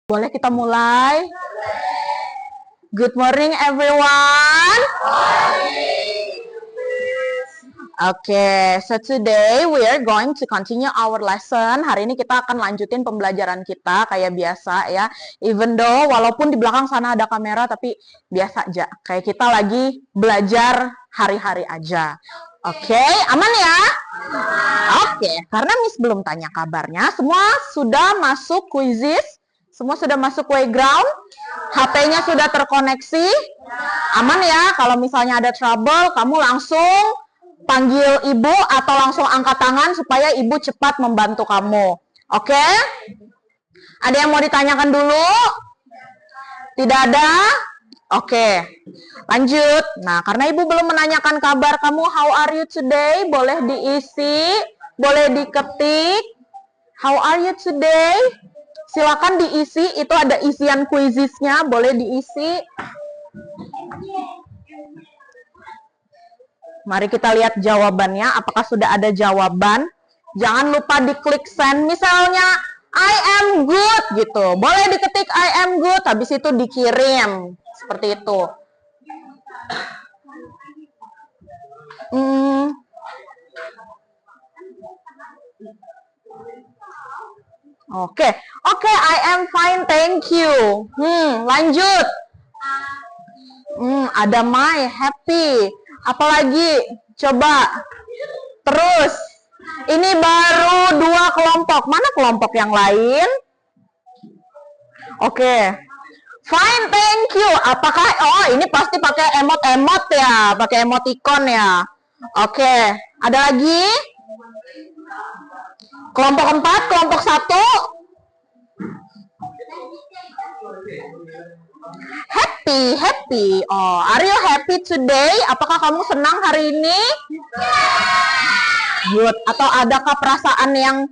Boleh kita mulai? Good morning everyone. Okay, so today we are going to continue our lesson. Hari ini kita akan lanjutin pembelajaran kita kayak biasa ya. Even though walaupun di belakang sana ada kamera, tapi biasa aja. Kayak kita lagi belajar hari-hari aja. Oke, aman ya? Oke, karena Miss belum tanya kabarnya. Semua sudah masuk quizzes? Semua sudah masuk playground? HP-nya sudah terkoneksi? Aman ya? Kalau misalnya ada trouble, kamu langsung panggil ibu atau langsung angkat tangan supaya ibu cepat membantu kamu. Oke? Ada yang mau ditanyakan dulu? Tidak ada? Oke. Lanjut. Nah, karena ibu belum menanyakan kabar kamu, how are you today? Boleh diisi, boleh diketik. How are you today? Silakan diisi, itu ada isian quizesnya, boleh diisi. Mari kita lihat jawabannya, apakah sudah ada jawaban. Jangan lupa diklik send, misalnya I am good gitu. Boleh diketik I am good, habis itu dikirim. Seperti itu. Oke, I am fine, thank you. Lanjut. Ada my, happy. Apalagi? Coba. Terus. Ini baru 2 kelompok. Mana kelompok yang lain? Oke. Fine, thank you. Apakah, oh ini pasti pakai emot-emot ya. Pakai emoticon ya. Oke. Ada lagi? Kelompok 4, kelompok 1. Happy. Oh, are you happy today? Apakah kamu senang hari ini? Good. Atau adakah perasaan yang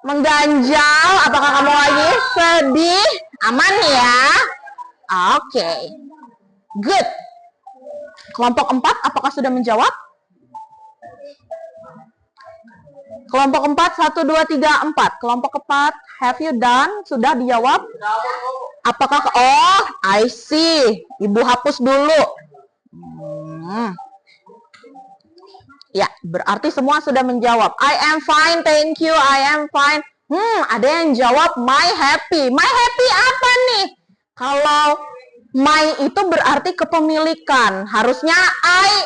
mengganjal? Apakah kamu lagi sedih? Aman ya? Oke. Good. Kelompok 4, apakah sudah menjawab? Kelompok 4, 1, 2, 3, 4. Kelompok 4, have you done? Sudah dijawab? Apakah, oh, I see. Ibu hapus dulu. Ya, berarti semua sudah menjawab. I am fine, thank you, I am fine. Ada yang jawab my happy. My happy apa nih? Kalau my itu berarti kepemilikan. Harusnya I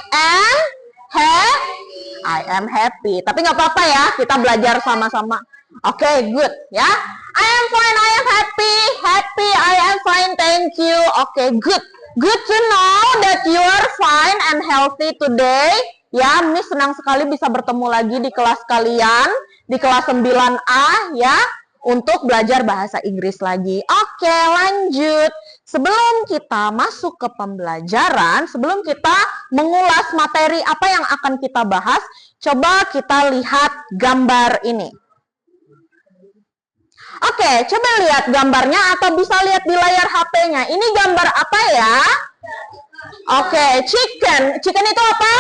am happy. Tapi nggak apa-apa ya, kita belajar sama-sama. Oke, good ya. I am fine, I am happy. Happy, I am fine, thank you. Oke, good. Good to know that you are fine and healthy today. Ya, Miss senang sekali bisa bertemu lagi di kelas kalian, di kelas 9A ya, untuk belajar bahasa Inggris lagi. Oke, lanjut. Sebelum kita masuk ke pembelajaran, sebelum kita mengulas materi apa yang akan kita bahas, coba kita lihat gambar ini. Oke, coba lihat gambarnya atau bisa lihat di layar HP-nya. Ini gambar apa ya? Oke, chicken. Chicken itu apa?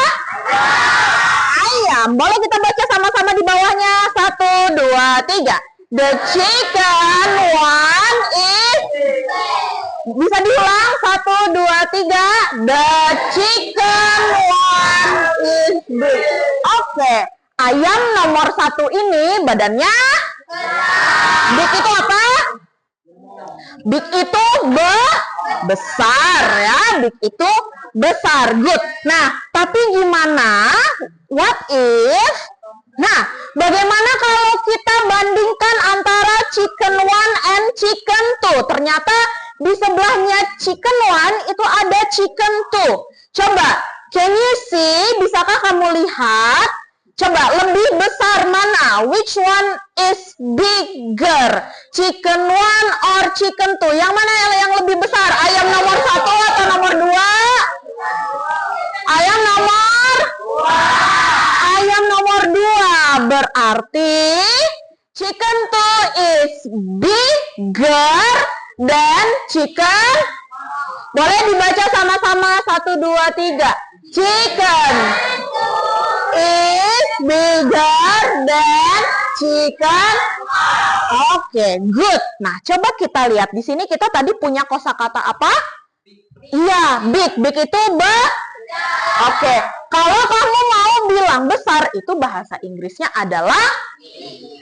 Ayam. Boleh kita baca sama-sama di bawahnya. 1, 2, 3. The chicken one is... Bisa diulang? 1, 2, 3. The chicken one is big. Oke. Ayam nomor 1 ini badannya... Big itu apa? Big itu besar ya. Big itu besar. Good. Nah, tapi gimana? What if? Nah, bagaimana kalau kita bandingkan antara chicken one and chicken two? Ternyata di sebelahnya chicken one itu ada chicken two. Coba, can you see? Bisakah kamu lihat? Coba, lebih besar mana? Which one is bigger? Chicken one or chicken two? Yang mana yang lebih besar? Ayam nomor 1 atau nomor 2? Ayam nomor 2. Ayam nomor 2. Berarti chicken two is bigger than chicken. Boleh dibaca sama-sama. 1, 2, 3. Chicken is bigger than chicken. Oke, good. Nah, coba kita lihat di sini kita tadi punya kosakata apa? Iya, big. Big itu Oke, kalau kamu mau bilang besar itu bahasa Inggrisnya adalah.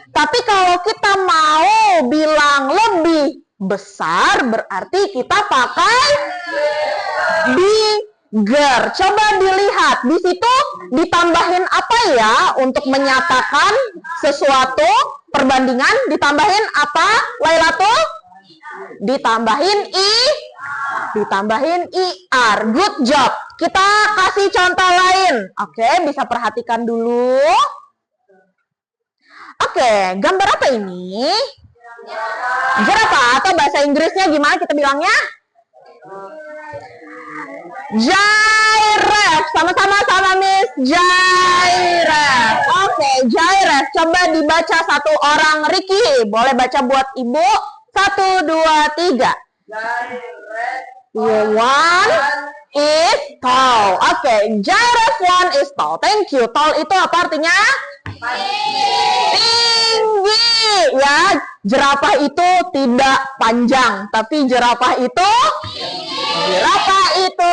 Tapi kalau kita mau bilang lebih besar berarti kita pakai bigger. Coba dilihat di situ ditambahin apa ya untuk menyatakan sesuatu perbandingan, ditambahin apa Laila tuh? Ditambahin IR. Good job. Kita kasih contoh lain. Oke, bisa perhatikan dulu. Oke, gambar apa ini? Jerapah atau bahasa Inggrisnya gimana kita bilangnya? Giraffe. Sama-sama Miss. Giraffe. Oke, giraffe. Coba dibaca satu orang. Ricky, boleh baca buat Ibu? 1, 2, 3. One is tall. Oke, giraffe one is tall. Thank you. Tall itu apa artinya? Tinggi. Ya, jerapah itu tidak panjang, tapi jerapah itu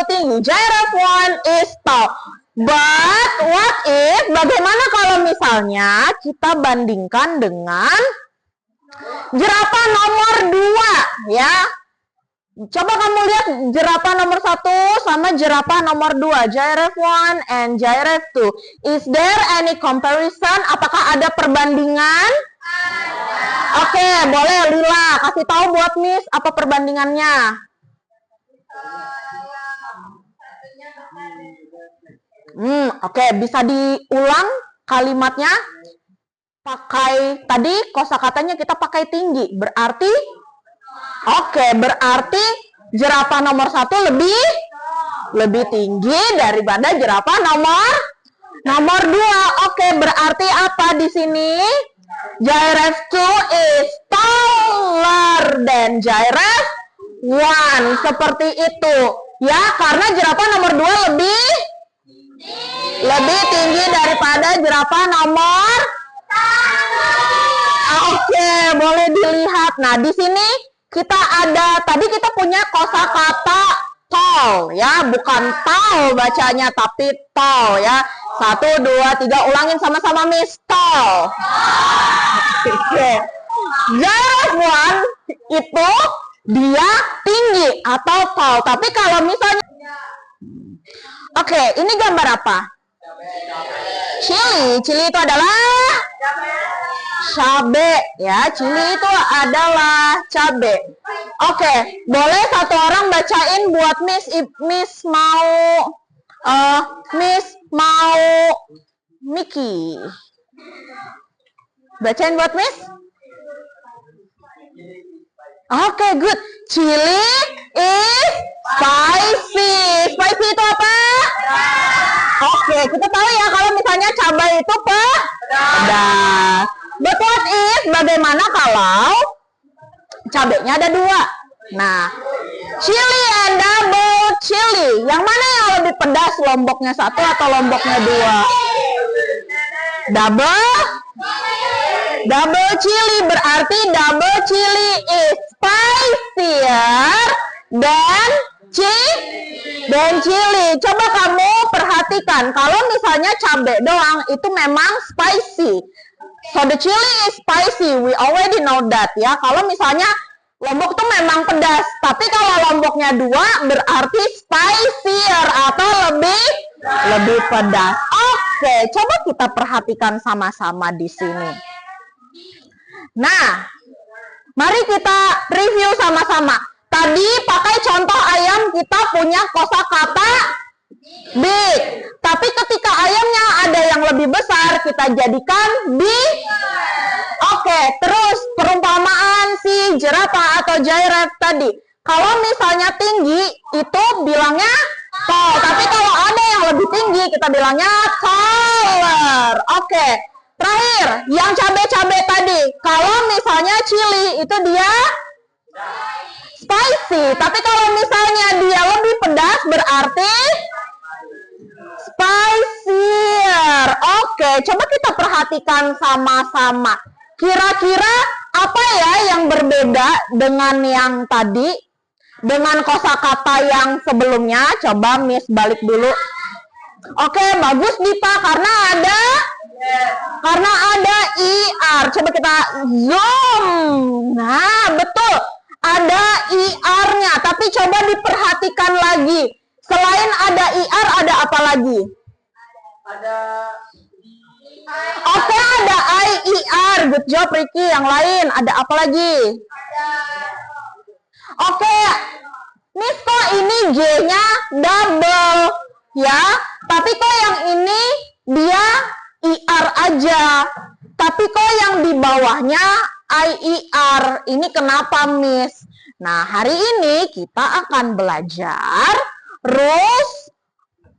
tinggi. Giraffe one is tall. But what if? Bagaimana kalau misalnya kita bandingkan dengan jerapah nomor 2 ya? Coba kamu lihat jerapah nomor 1 sama jerapah nomor 2. Giraffe 1 and giraffe 2. Is there any comparison? Apakah ada perbandingan? Oke, boleh Lila kasih tahu buat Miss apa perbandingannya. Oke, bisa diulang kalimatnya. Pakai tadi kosakatanya kita pakai tinggi. Berarti berarti jerapah nomor 1 lebih tinggi daripada jerapah nomor 2. Oke, berarti apa di sini? Giraffe 2 is taller than giraffe 1. Seperti itu. Ya, karena jerapah nomor 2 lebih tinggi daripada jerapah nomor. Oke, boleh dilihat. Nah, di sini kita tadi kita punya kosakata tall ya, bukan tall bacanya tapi tall ya. 1, 2, 3 ulangin sama-sama Miss. Tall. Oke. Giraffe one itu dia tinggi atau tall. Tapi kalau misalnya ini gambar apa? Chili. Chili itu adalah cabe ya, chili itu adalah cabe. Oke, boleh satu orang bacain buat Miss. Miss mau Mickey. Bacain buat Miss. Oke, good. Chili is spicy. Spicy itu apa? Oke, kita tahu ya kalau misalnya cabai itu pedas. But what if, bagaimana kalau cabenya ada 2? Nah, chili and double chili. Yang mana yang lebih pedas? Lomboknya 1 atau lomboknya 2? Double chili. Berarti double chili is spicier than chili. Coba kamu perhatikan. Kalau misalnya cabai doang, itu memang spicy. So the chili is spicy, we already know that ya. Kalau misalnya lombok tuh memang pedas, tapi kalau lomboknya 2 berarti spicier atau lebih pedas. Oke, coba kita perhatikan sama-sama di sini. Nah, mari kita review sama-sama. Tadi pakai contoh ayam kita punya kosakata big. Tapi ketika ayamnya ada yang lebih besar, kita jadikan big. Oke, terus perumpamaan si jerapah atau giraffe tadi. Kalau misalnya tinggi, itu bilangnya tall. Tapi kalau ada yang lebih tinggi, kita bilangnya taller. Oke, terakhir, yang cabai-cabai tadi. Kalau misalnya chili, itu dia spicy. Tapi kalau misalnya dia lebih pedas, berarti spicier. Oke, coba kita perhatikan sama-sama. Kira-kira apa ya yang berbeda dengan yang tadi? Dengan kosakata yang sebelumnya? Coba Miss balik dulu. Oke, bagus Dipa, karena ada IR. Coba kita zoom. Nah, betul. Ada IR-nya, tapi coba diperhatikan lagi. Selain ada IR, ada apa lagi? Oke, ada IER. Good job, Ricky. Yang lain, ada apa lagi? Oke, Miss, kok ini G-nya double, ya? Tapi kok yang ini dia IR aja. Tapi kok yang di bawahnya IER. Ini kenapa, Miss? Nah, hari ini kita akan belajar rules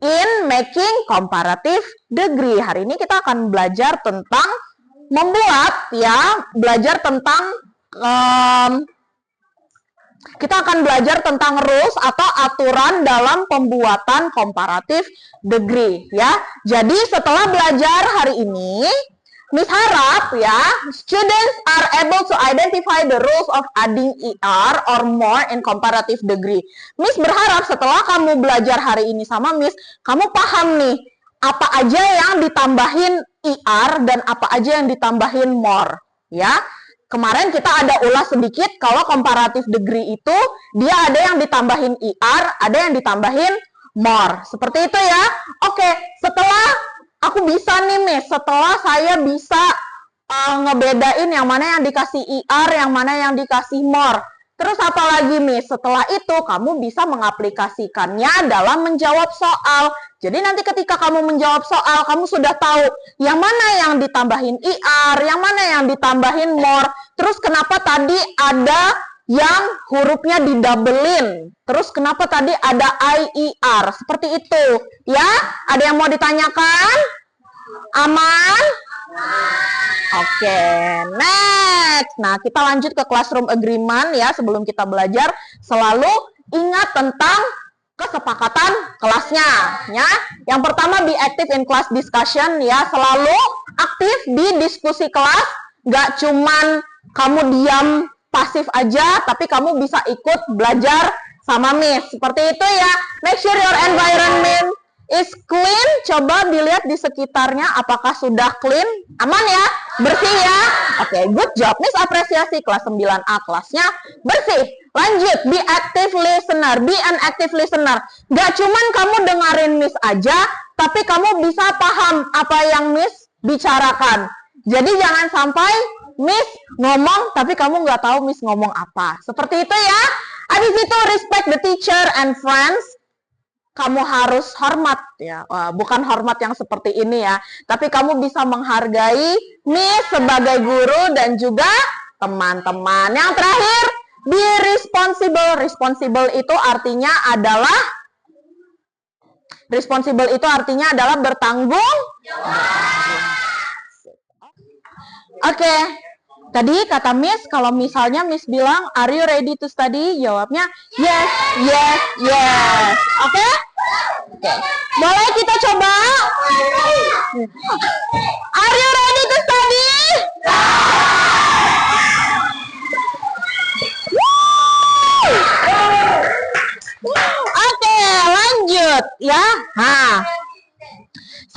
in making comparative degree. Hari ini kita akan belajar tentang membuat, ya, belajar tentang kita akan belajar tentang rules atau aturan dalam pembuatan comparative degree, ya. Jadi setelah belajar hari ini, Miss harap ya, students are able to identify the rules of adding ER or more in comparative degree. Miss berharap setelah kamu belajar hari ini sama Miss, kamu paham nih, apa aja yang ditambahin ER dan apa aja yang ditambahin more, ya. Kemarin kita ada ulas sedikit kalau comparative degree itu dia ada yang ditambahin ER, ada yang ditambahin more. Seperti itu ya. Oke, setelah aku bisa nih, Miss, setelah saya bisa ngebedain yang mana yang dikasih ER, yang mana yang dikasih more. Terus apa lagi, Miss? Setelah itu kamu bisa mengaplikasikannya dalam menjawab soal. Jadi nanti ketika kamu menjawab soal, kamu sudah tahu yang mana yang ditambahin ER, yang mana yang ditambahin more. Terus kenapa tadi ada yang hurufnya didabelin. Terus kenapa tadi ada IER? Seperti itu. Ya, ada yang mau ditanyakan? Aman? Oke, next. Nah, kita lanjut ke classroom agreement ya. Sebelum kita belajar, selalu ingat tentang kesepakatan kelasnya. Ya, yang pertama be active in class discussion ya. Selalu aktif di diskusi kelas. Gak cuman kamu diam pasif aja, tapi kamu bisa ikut belajar sama Miss. Seperti itu ya. Make sure your environment is clean. Coba dilihat di sekitarnya apakah sudah clean. Aman ya? Bersih ya? Oke, good job. Miss apresiasi kelas 9A kelasnya bersih. Lanjut, be active listener. Be an active listener. Gak cuman kamu dengerin Miss aja, tapi kamu bisa paham apa yang Miss bicarakan. Jadi jangan sampai Miss ngomong, tapi kamu nggak tahu Miss ngomong apa. Seperti itu ya. Habis itu respect the teacher and friends. Kamu harus hormat ya. Bukan hormat yang seperti ini ya. Tapi kamu bisa menghargai Miss sebagai guru dan juga teman-teman. Yang terakhir, be responsible. Responsible itu artinya adalah bertanggung. Oke. Tadi kata Miss, kalau misalnya Miss bilang, are you ready to study? Jawabnya, yes, yes, yes. Oke? Oke. Boleh kita coba? Are you ready to study? Oke, lanjut ya.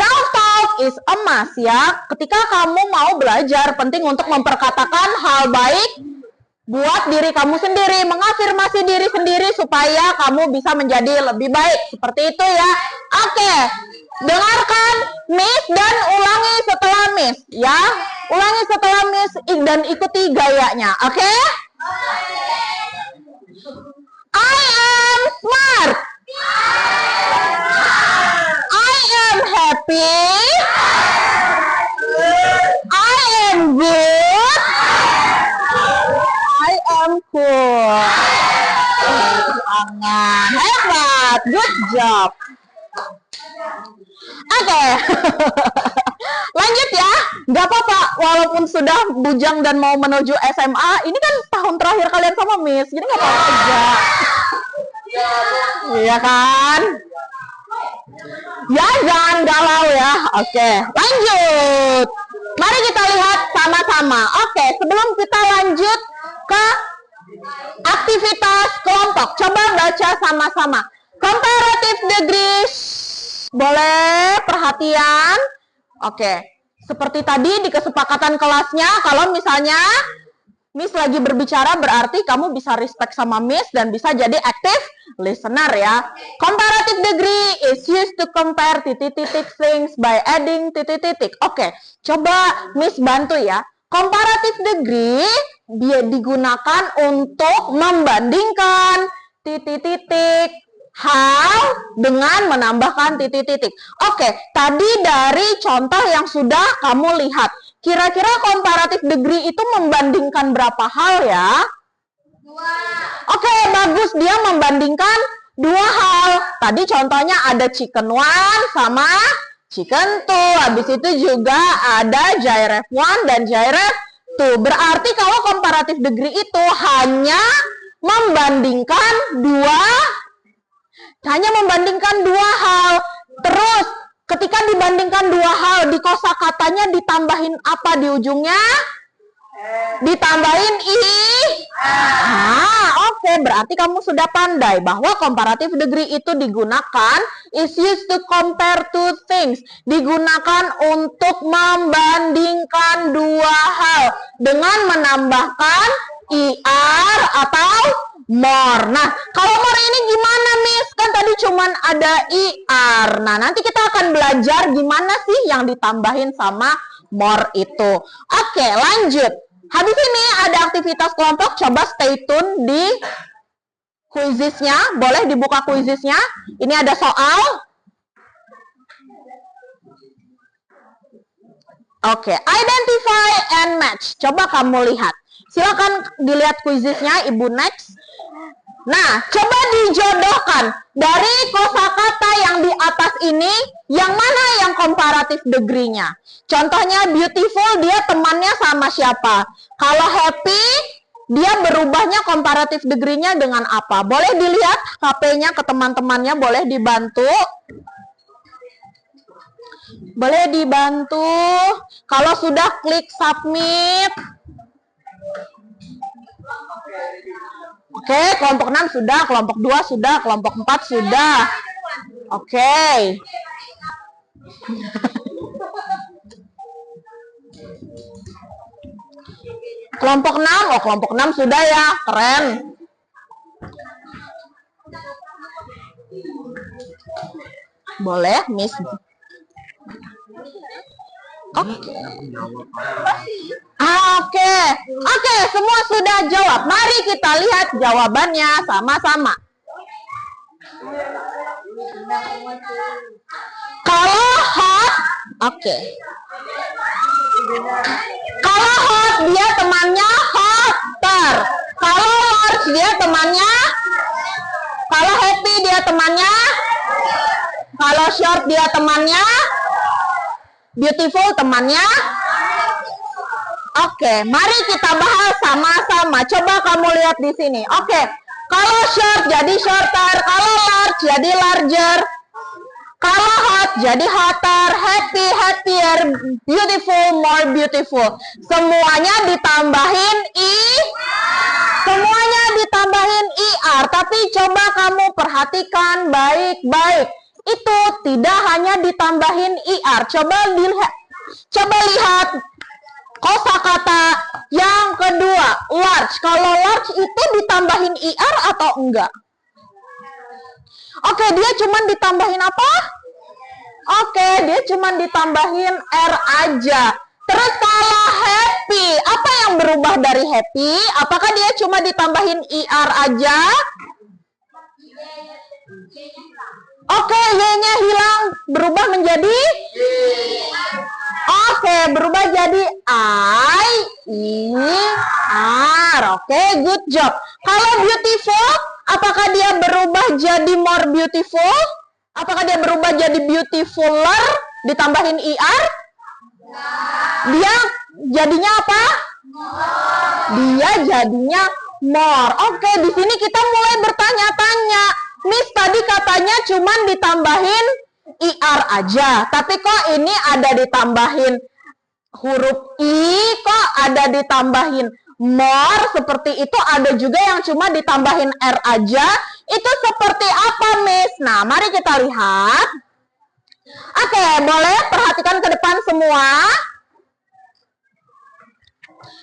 Self-talk is a must ya. Ketika kamu mau belajar, penting untuk memperkatakan hal baik buat diri kamu sendiri, mengafirmasi diri sendiri supaya kamu bisa menjadi lebih baik. Seperti itu ya. Oke, dengarkan Miss dan ulangi setelah Miss ya. Ulangi setelah Miss dan ikuti gayanya. Oke? I am smart. I am happy. I am good. I am cool. Tangan. Hebat. Good job. Oke. Lanjut ya. Gak apa-apa. Walaupun sudah bujang dan mau menuju SMA, ini kan tahun terakhir kalian sama Miss. Jadi gak apa-apa aja. Iya kan? Ya, jangan galau ya. Oke, lanjut. Mari kita lihat sama-sama. Oke. sebelum kita lanjut ke aktivitas kelompok, coba baca sama-sama. Comparative degrees. Boleh perhatian? Oke. Seperti tadi di kesepakatan kelasnya, kalau misalnya Miss lagi berbicara berarti kamu bisa respect sama Miss dan bisa jadi active listener ya. Comparative degree is used to compare titik-titik things by adding titik-titik. Oke, coba Miss bantu ya. Comparative degree dia digunakan untuk membandingkan titik-titik hal dengan menambahkan titik-titik. Oke, tadi dari contoh yang sudah kamu lihat. Kira-kira comparative degree itu membandingkan berapa hal ya? Oke, bagus. Dia membandingkan 2 hal. Tadi contohnya ada chicken 1 sama chicken 2. Habis itu juga ada giraffe 1 dan giraffe 2. Berarti kalau comparative degree itu hanya membandingkan 2 hal. Terus ketika dibandingkan 2 hal, di kosakatanya ditambahin apa di ujungnya? Ditambahin i. Oke, berarti kamu sudah pandai bahwa comparative degree itu digunakan is used to compare two things. Digunakan untuk membandingkan 2 hal dengan menambahkan ir atau more. Nah, kalau more ini gimana, Miss? Kan tadi cuman ada IR. Nah, nanti kita akan belajar gimana sih yang ditambahin sama more itu. Oke, lanjut. Habis ini ada aktivitas kelompok. Coba stay tune di quizisnya. Boleh dibuka quizisnya. Ini ada soal. Oke, identify and match. Coba kamu lihat. Silakan dilihat quizisnya, Ibu next. Nah, coba dijodohkan dari kosakata yang di atas ini, yang mana yang comparative degree-nya? Contohnya beautiful, dia temannya sama siapa? Kalau happy, dia berubahnya comparative degree-nya dengan apa? Boleh dilihat HP-nya ke teman-temannya, boleh dibantu. Boleh dibantu. Kalau sudah klik submit. Oke, kelompok 6 sudah, kelompok 2 sudah, kelompok 4 sudah. Oke. Kelompok 6, kelompok 6 sudah ya, keren. Boleh, Miss. Oke, semua sudah jawab. Mari kita lihat jawabannya sama-sama. Kalau hot, Kalau hot dia temannya hotter. Kalau large dia temannya. Kalau happy dia temannya. Kalau short dia temannya. Beautiful temannya. Oke, mari kita bahas sama-sama. Coba kamu lihat di sini. Oke, kalau short jadi shorter, kalau large jadi larger, kalau hot jadi hotter, happy, happier, beautiful, more beautiful. Semuanya ditambahin semuanya ditambahin IR. Tapi coba kamu perhatikan baik-baik. Itu tidak hanya ditambahin IR. Coba lihat kosakata yang kedua, large. Kalau large itu ditambahin IR atau enggak? Oke, dia cuma ditambahin apa? Oke, dia cuma ditambahin R aja. Terus kalau happy, apa yang berubah dari happy? Apakah dia cuma ditambahin IR aja? Oke, Y-nya hilang, berubah menjadi? Oke, berubah jadi I-R. Oke, good job. Kalau beautiful, apakah dia berubah jadi more beautiful? Apakah dia berubah jadi beautifuler? Ditambahin IR? Dia jadinya apa? Dia jadinya more. Oke, di sini kita mulai bertanya-tanya. Miss tadi katanya cuman ditambahin IR aja, tapi kok ini ada ditambahin huruf I kok ada ditambahin more seperti itu, ada juga yang cuma ditambahin R aja. Itu seperti apa, Miss? Nah, mari kita lihat. Oke, boleh perhatikan ke depan semua.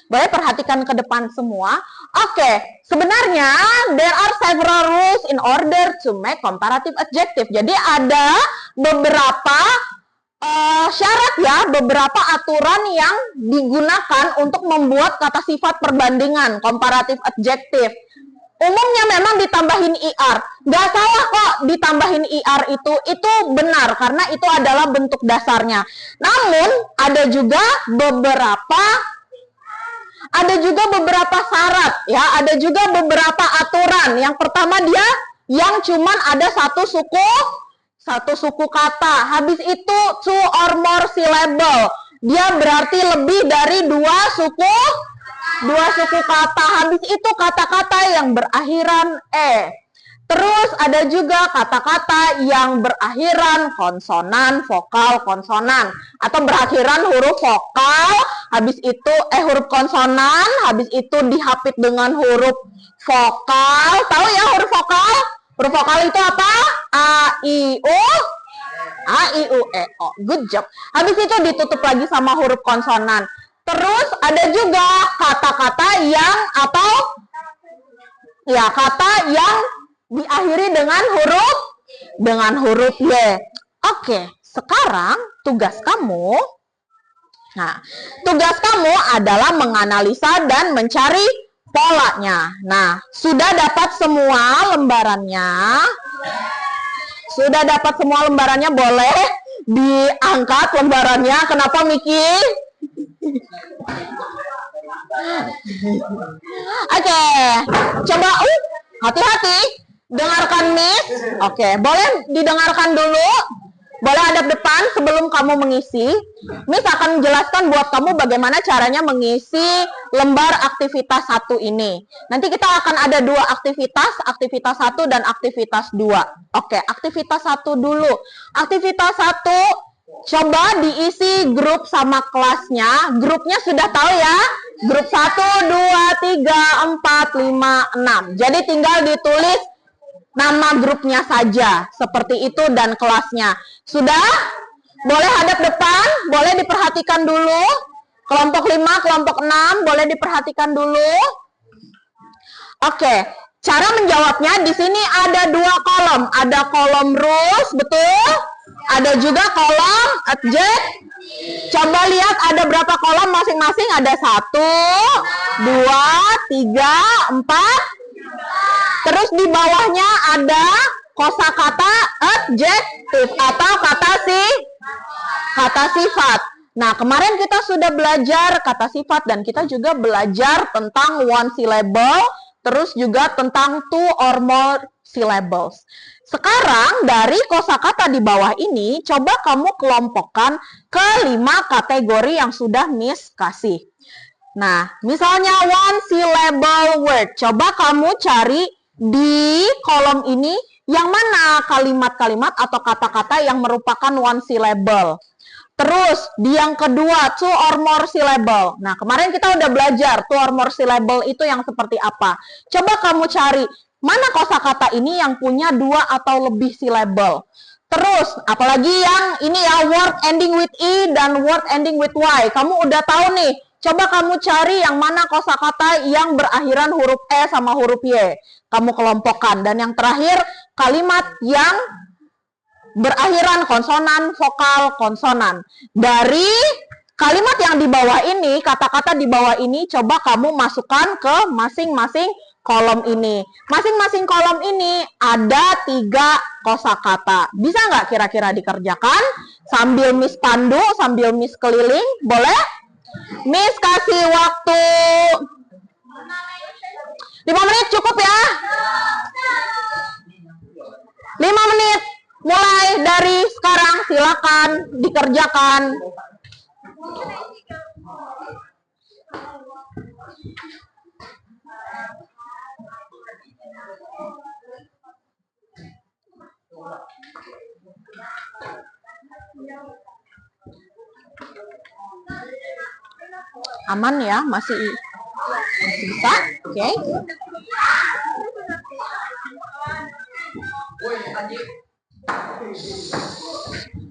Boleh perhatikan ke depan semua. Oke, sebenarnya there are several rules in order to make comparative adjective. Jadi ada beberapa syarat ya, beberapa aturan yang digunakan untuk membuat kata sifat perbandingan comparative adjective. Umumnya memang ditambahin IR. Gak salah kok ditambahin IR itu benar karena itu adalah bentuk dasarnya. Namun ada juga beberapa syarat ya, ada juga beberapa aturan. Yang pertama dia yang cuman ada satu suku kata. Habis itu two or more syllable. Dia berarti lebih dari dua suku kata. Habis itu kata-kata yang berakhiran E. Terus ada juga kata-kata yang berakhiran konsonan, vokal, konsonan. Atau berakhiran huruf vokal, habis itu huruf konsonan, habis itu dihapit dengan huruf vokal. Tahu ya huruf vokal? Huruf vokal itu apa? A, I, U. A, I, U, E, O. Good job. Habis itu ditutup lagi sama huruf konsonan. Terus ada juga kata-kata yang kata yang diakhiri dengan huruf Y. Oke, sekarang tugas kamu adalah menganalisa dan mencari polanya. Nah, sudah dapat semua lembarannya? Sudah dapat semua lembarannya, boleh diangkat lembarannya. Kenapa, Miki? Oke, coba hati-hati. Dengarkan Miss. Oke, boleh didengarkan dulu. Boleh hadap depan sebelum kamu mengisi. Miss akan menjelaskan buat kamu bagaimana caranya mengisi lembar aktivitas 1 ini. Nanti kita akan ada 2 aktivitas 1 dan aktivitas 2. Oke, aktivitas 1 dulu. Aktivitas 1, coba diisi grup sama kelasnya. Grupnya sudah tahu ya? Grup 1, 2, 3, 4, 5, 6. Jadi tinggal ditulis nama grupnya saja, seperti itu, dan kelasnya. Sudah? Boleh hadap depan, boleh diperhatikan dulu. Kelompok 5, kelompok 6, boleh diperhatikan dulu. Oke, cara menjawabnya di sini ada 2 kolom. Ada kolom rules, betul? Ada juga kolom adject. Coba lihat ada berapa kolom masing-masing. Ada 1, 2, 3, 4. Terus di bawahnya ada kosakata adjektif atau kata sifat. Nah, kemarin kita sudah belajar kata sifat dan kita juga belajar tentang one syllable, terus juga tentang two or more syllables. Sekarang dari kosakata di bawah ini, coba kamu kelompokkan ke 5 kategori yang sudah Miss kasih. Nah, misalnya one syllable word. Coba kamu cari di kolom ini yang mana kalimat-kalimat atau kata-kata yang merupakan one syllable. Terus di yang kedua two or more syllable. Nah, kemarin kita udah belajar two or more syllable itu yang seperti apa. Coba kamu cari mana kosakata ini yang punya 2 atau lebih syllable. Terus apalagi yang ini ya, word ending with I dan word ending with Y. Kamu udah tahu nih. Coba kamu cari yang mana kosakata yang berakhiran huruf E sama huruf Y. Kamu kelompokkan. Dan yang terakhir, kalimat yang berakhiran konsonan, vokal, konsonan. Dari kalimat yang di bawah ini, kata-kata di bawah ini, coba kamu masukkan ke masing-masing kolom ini. Masing-masing kolom ini ada 3 kosakata. Bisa nggak kira-kira dikerjakan? Sambil Miss pandu, sambil Miss keliling, boleh? Miss kasih waktu 5 menit cukup ya? 5 menit mulai dari sekarang, silakan dikerjakan. Aman ya? Masih bisa? Oke.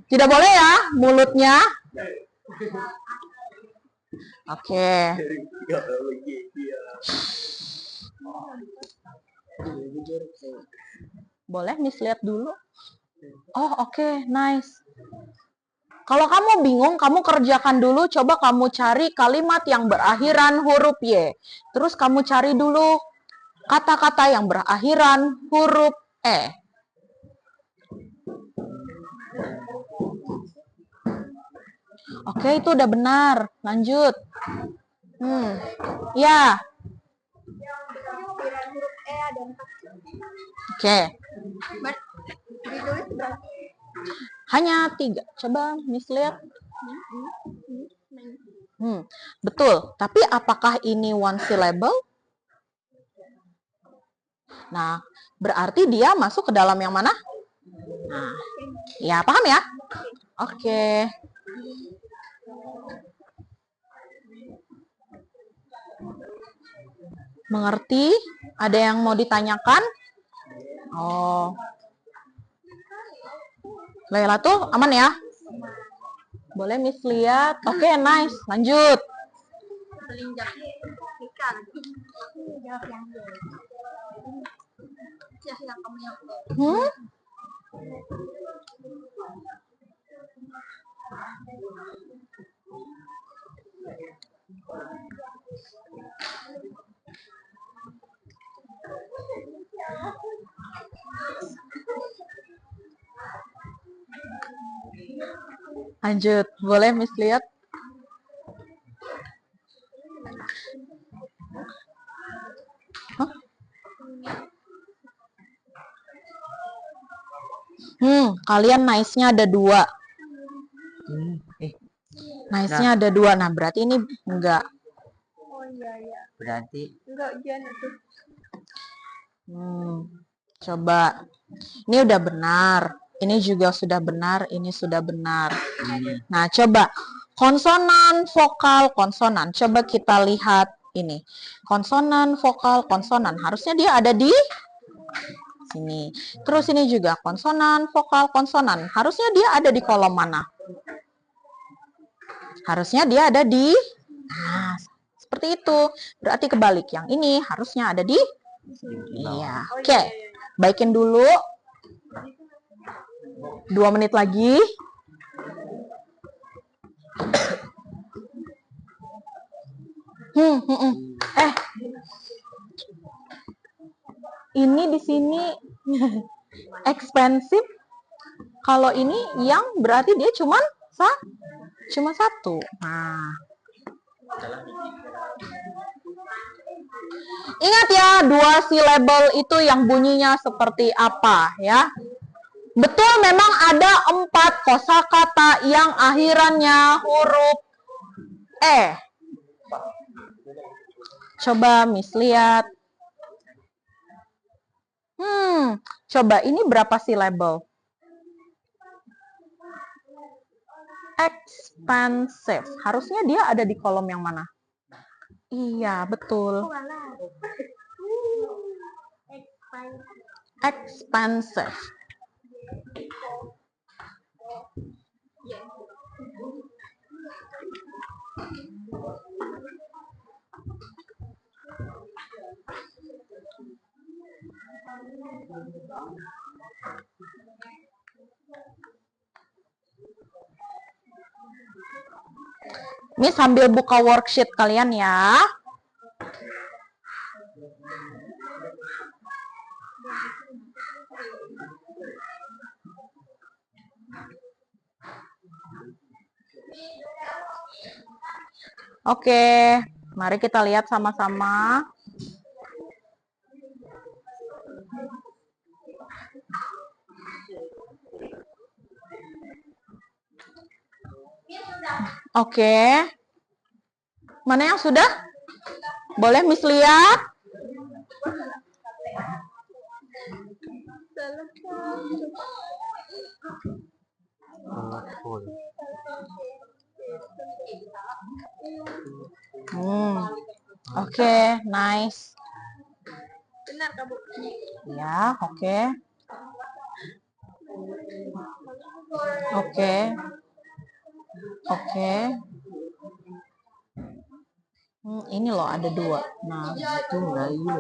Tidak boleh ya mulutnya. Oke. Boleh Miss lihat dulu. Oh, oke, nice. Kalau kamu bingung, kamu kerjakan dulu. Coba kamu cari kalimat yang berakhiran huruf Y. Terus kamu cari dulu kata-kata yang berakhiran huruf E. Oke, itu udah benar. Lanjut. Ya. Oke. Hanya 3. Coba Miss lihat. Betul. Tapi apakah ini one syllable? Nah, berarti dia masuk ke dalam yang mana? Nah, ya paham ya? Oke. Mengerti? Ada yang mau ditanyakan? Oh. Laila tuh aman ya? Boleh Miss lihat. Oke, nice. Lanjut. Lanjut. Boleh Miss lihat. Kalian nice-nya ada 2. Nice-nya ada 2. Nah, berarti ini enggak. Oh iya. Berarti enggak ujian itu. Coba. Ini udah benar. Ini juga sudah benar. Ini sudah benar. Nah, coba. Konsonan, vokal, konsonan. Coba kita lihat ini. Konsonan, vokal, konsonan. Harusnya dia ada di sini. Terus ini juga konsonan, vokal, konsonan. Harusnya dia ada di kolom mana? Harusnya dia ada di seperti itu. Berarti kebalik. Yang ini harusnya ada di iya. Oke. Baikin dulu. 2 menit lagi. Ini di sini expensive. Kalau ini yang berarti dia cuma 1. Nah. Ingat ya, 2 syllable itu yang bunyinya seperti apa ya? Betul, memang ada 4 kosakata yang akhirannya huruf E. Coba Miss lihat. Coba ini berapa syllable? Expensive. Harusnya dia ada di kolom yang mana? Iya, betul. Expensive. Ini sambil buka worksheet kalian ya. Oke, mari kita lihat sama-sama. Oke. Mana yang sudah? Boleh Miss lihat? Oke, nice. Benar, Kak, Bu. Ya, oke. Oke. Oke. Ini loh ada 2. Nah, itu enggak ini.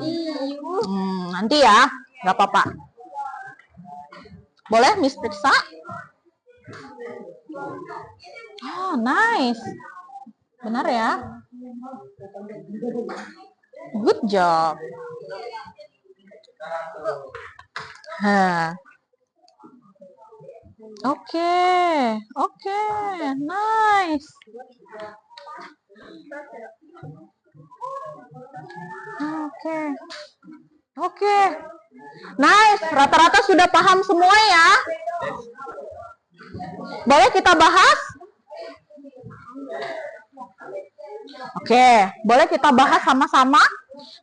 nanti ya, nggak apa-apa. Boleh Miss periksa? Oh, nice. Benar ya? Good job. Oke, oke, nice. Oke. Oke. Nice, rata-rata sudah paham semua ya? Boleh kita bahas? Oke, boleh kita bahas sama-sama?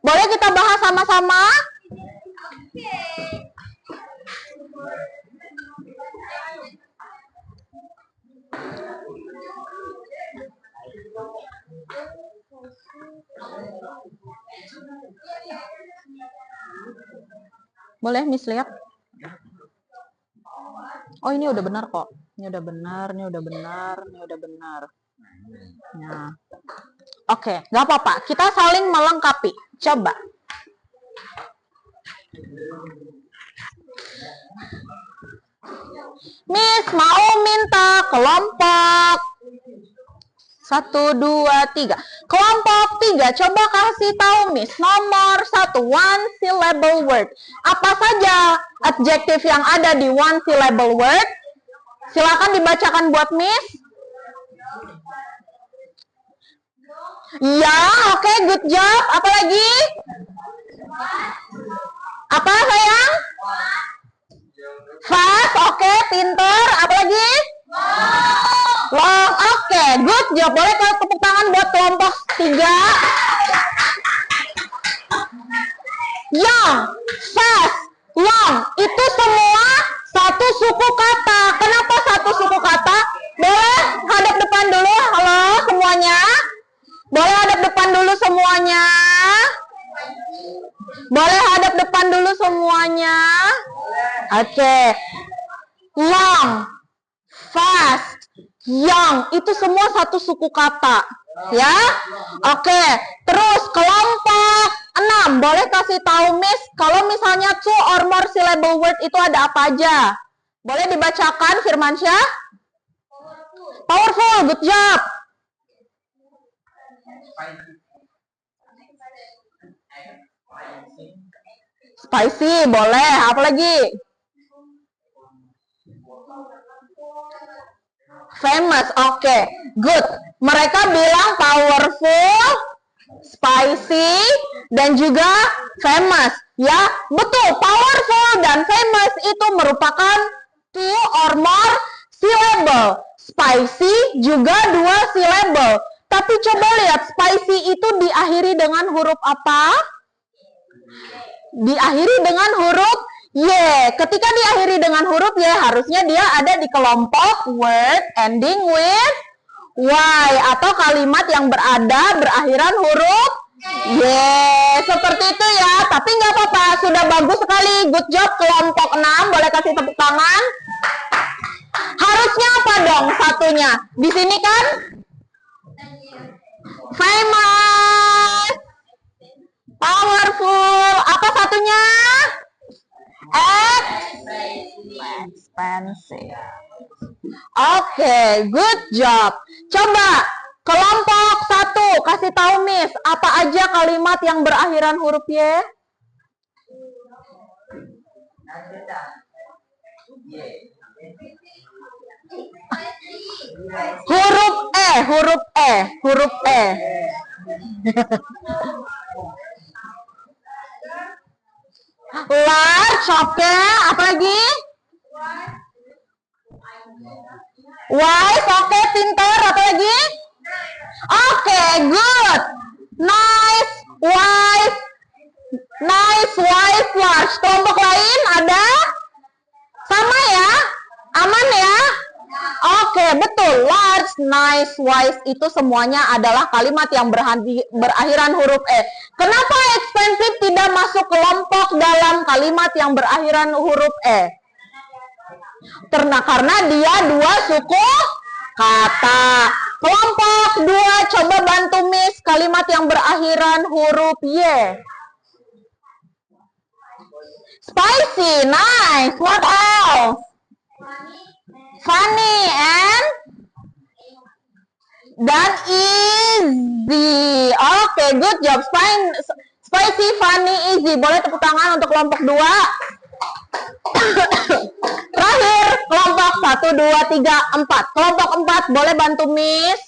Boleh kita bahas sama-sama? Boleh Miss lihat? Oh, ini udah benar kok. Ini udah benar, ini udah benar, ini udah benar. Nah. Oke, nggak apa-apa. Kita saling melengkapi. Coba. Miss mau minta kelompok 1, 2, 3. Kelompok 3, coba kasih tahu Miss. Nomor 1, one syllable word. Apa saja adjektif yang ada di one syllable word? Silakan dibacakan buat Miss. Ya, oke, good job. Apa lagi? Apa sayang? Fast, oke, pinter. Apa lagi? Long, oke, good job. Boleh kalau tepuk tangan buat kelompok 3. Young, fast, long, itu semua satu suku kata. Kenapa satu suku kata? Boleh hadap depan dulu. Halo semuanya. Boleh hadap depan dulu semuanya. Boleh hadap depan dulu semuanya. Oke. Long, fast, young, itu semua satu suku kata. Ya. Oke. Terus kelompok 6. Boleh kasih tahu Miss, kalau misalnya two or more syllable word itu ada apa aja? Boleh dibacakan Firmansyah? Powerful, good job. Spicy, boleh. Apa lagi? Famous, oke. Good. Mereka bilang powerful, spicy, dan juga famous. Ya, betul. Powerful dan famous itu merupakan two or more syllable. Spicy juga 2 syllable. Tapi coba lihat, spicy itu diakhiri dengan huruf apa? Diakhiri dengan huruf Y. Ketika diakhiri dengan huruf Y, harusnya dia ada di kelompok word ending with Y. Atau kalimat yang berakhiran huruf Y. Seperti itu ya. Tapi nggak apa-apa, sudah bagus sekali. Good job kelompok 6. Boleh kasih tepuk tangan. Harusnya apa dong satunya? Di sini kan? Famous, powerful, apa satunya? Expensive. Oke, good job. Coba kelompok 1 kasih tahu Miss, apa aja kalimat yang berakhiran huruf Y? Huruf E, huruf E, huruf E. Large, oke. Apa lagi? Wise, oke. Pintar, apa lagi? Oke, good. Nice, wise, large. Kelompok lain ada? Sama ya? Aman ya? Oke, betul. Large, nice, wise itu semuanya adalah kalimat yang berakhiran huruf E. Kenapa expensive tidak masuk kelompok dalam kalimat yang berakhiran huruf E? Karena dia dua suku kata. Kelompok dua, coba bantu Miss kalimat yang berakhiran huruf Y. Spicy, nice. What else? Funny and dan easy. Oke, good job. Spicy, funny, easy. Boleh tepuk tangan untuk kelompok 2. Terakhir, kelompok 1, 2, 3, 4. Kelompok 4, boleh bantu Miss?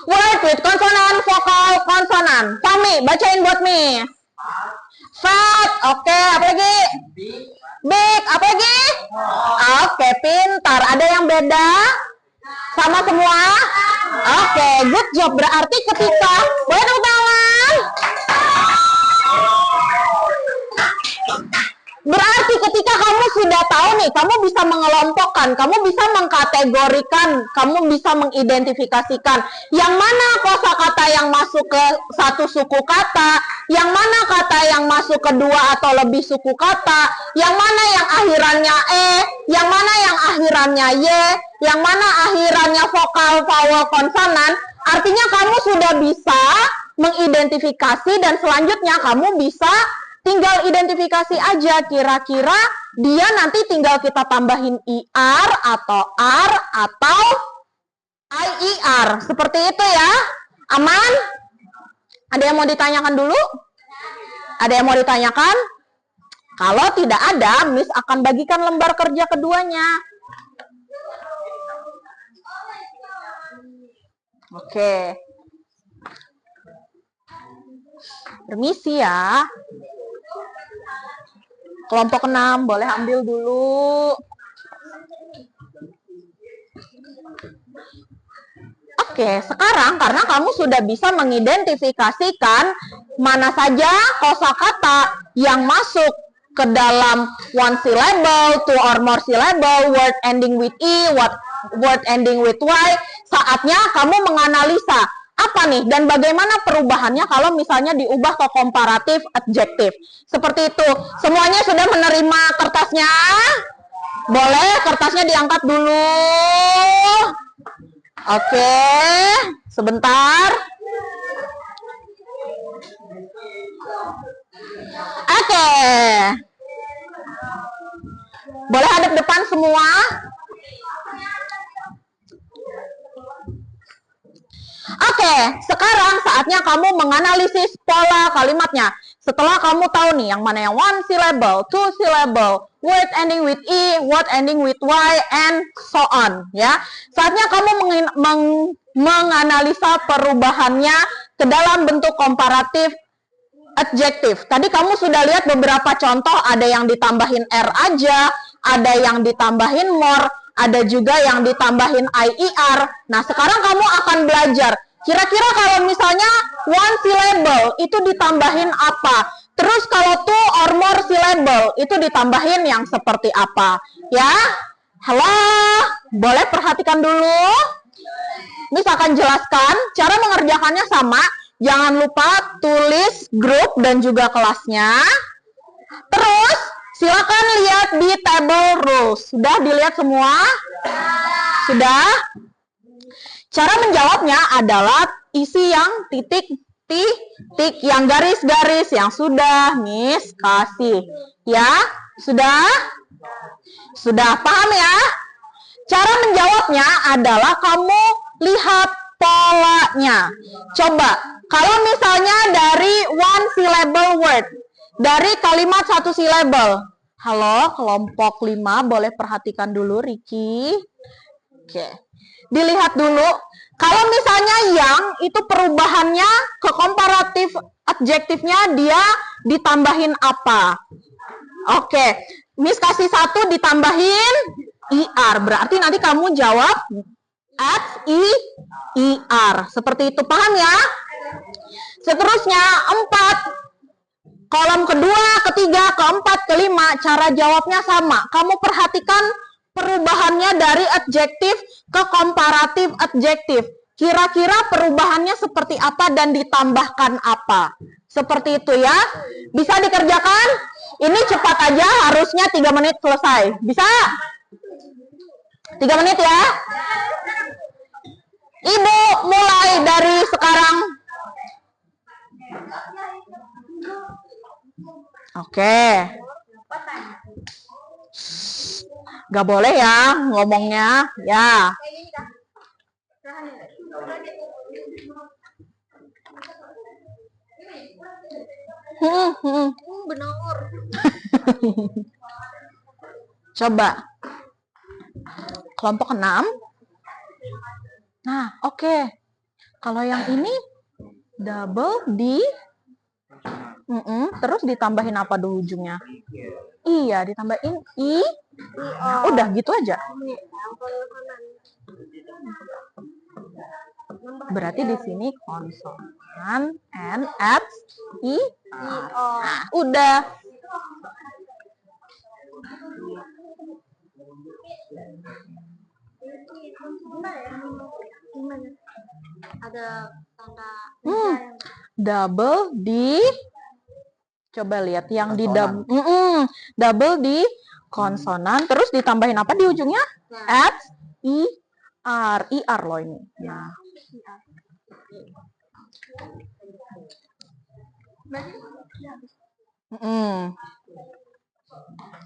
Word with konsonan, vokal, konsonan. Fahmi, bacain buat Miss. Fat, oke, apa lagi? Big, apa lagi? Oke, pintar. Ada yang beda? Sama semua? Oke, good job. Berarti ketika, boleh tepuk tangan? Berarti ketika kamu sudah tahu nih, kamu bisa mengelompokkan, kamu bisa mengkategorikan, kamu bisa mengidentifikasikan yang mana kosakata yang masuk ke satu suku kata, yang mana kata yang masuk ke 2 atau lebih suku kata, yang mana yang akhirannya E, yang mana yang akhirannya Y, yang mana akhirannya vokal, vowel, konsonan. Artinya kamu sudah bisa mengidentifikasi dan selanjutnya kamu bisa tinggal identifikasi aja kira-kira dia nanti tinggal kita tambahin IR atau R atau IER. Seperti itu ya. Aman? Ada yang mau ditanyakan dulu? Ada yang mau ditanyakan? Kalau tidak ada, Miss akan bagikan lembar kerja keduanya. Oke. Permisi ya. Kelompok 6, boleh ambil dulu. Oke, sekarang karena kamu sudah bisa mengidentifikasikan mana saja kosakata yang masuk ke dalam one syllable, two or more syllable, word ending with E, word ending with Y, saatnya kamu menganalisa apa nih dan bagaimana perubahannya kalau misalnya diubah ke komparatif adjektif. Seperti itu. Semuanya sudah menerima kertasnya? Boleh kertasnya diangkat dulu. Oke, sebentar. Oke. Boleh hadap depan semua? Oke, sekarang saatnya kamu menganalisis pola kalimatnya. Setelah kamu tahu nih yang mana yang one syllable, two syllable, word ending with E, word ending with Y, and so on. Ya, saatnya kamu menganalisa perubahannya ke dalam bentuk komparatif adjektif. Tadi kamu sudah lihat beberapa contoh, ada yang ditambahin R aja, ada yang ditambahin more, ada juga yang ditambahin IER. Nah, sekarang kamu akan belajar. Kira-kira kalau misalnya one syllable itu ditambahin apa? Terus kalau two or more syllable itu ditambahin yang seperti apa? Ya? Halo? Boleh perhatikan dulu? Miss akan jelaskan. Cara mengerjakannya sama. Jangan lupa tulis grup dan juga kelasnya. Terus silakan lihat di table rules. Sudah dilihat semua? Sudah? Cara menjawabnya adalah isi yang titik, yang garis-garis yang sudah Miss kasih. Ya? Sudah? Sudah paham ya? Cara menjawabnya adalah kamu lihat polanya. Coba, kalau misalnya dari one syllable word, dari kalimat satu syllable. Halo, kelompok 5, boleh perhatikan dulu, Ricky. Oke. Dilihat dulu, kalau misalnya yang itu perubahannya ke komparatif adjektifnya dia ditambahin apa? Oke, Miss kasih 1 ditambahin IR, berarti nanti kamu jawab IR, seperti itu, paham ya? Seterusnya 4, kolom kedua, ketiga, keempat, kelima, cara jawabnya sama. Kamu perhatikan perubahannya dari adjektif ke komparatif adjektif. Kira-kira perubahannya seperti apa dan ditambahkan apa? Seperti itu ya. Bisa dikerjakan? Ini cepat aja, harusnya 3 menit selesai. Bisa? 3 menit ya. Ibu mulai dari sekarang. Oke. Gak boleh ya ngomongnya. Ya. Benar. Coba. Kelompok 6. Nah, oke. Kalau yang ini double di terus ditambahin apa di ujungnya? Iya, ditambahin i. Udah gitu aja. Berarti di sini konsonan n at i. Nah, udah. Ada tanda Double di, coba lihat yang di double di konsonan, terus ditambahin apa di ujungnya? At ir loh ini. Nah,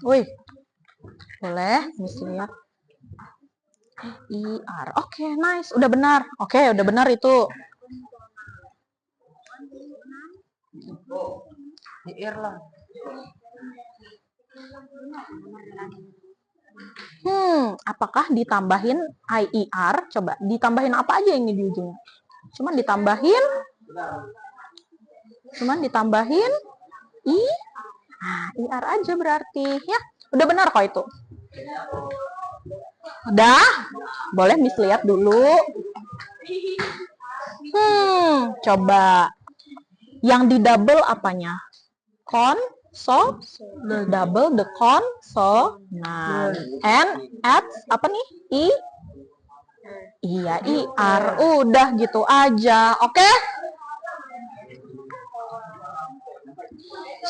wih, boleh, mesti lihat. ir. Oke, nice, udah benar. Oke, udah benar itu. Apakah ditambahin IER? Coba, ditambahin apa aja ini di ujungnya? Cuman ditambahin IR aja berarti. Ya, udah benar kok itu. Udah? Boleh Miss lihat dulu. Coba. Yang di double apanya? Double the konsonan. And at apa nih? Iya, IR. Udah gitu aja. Oke?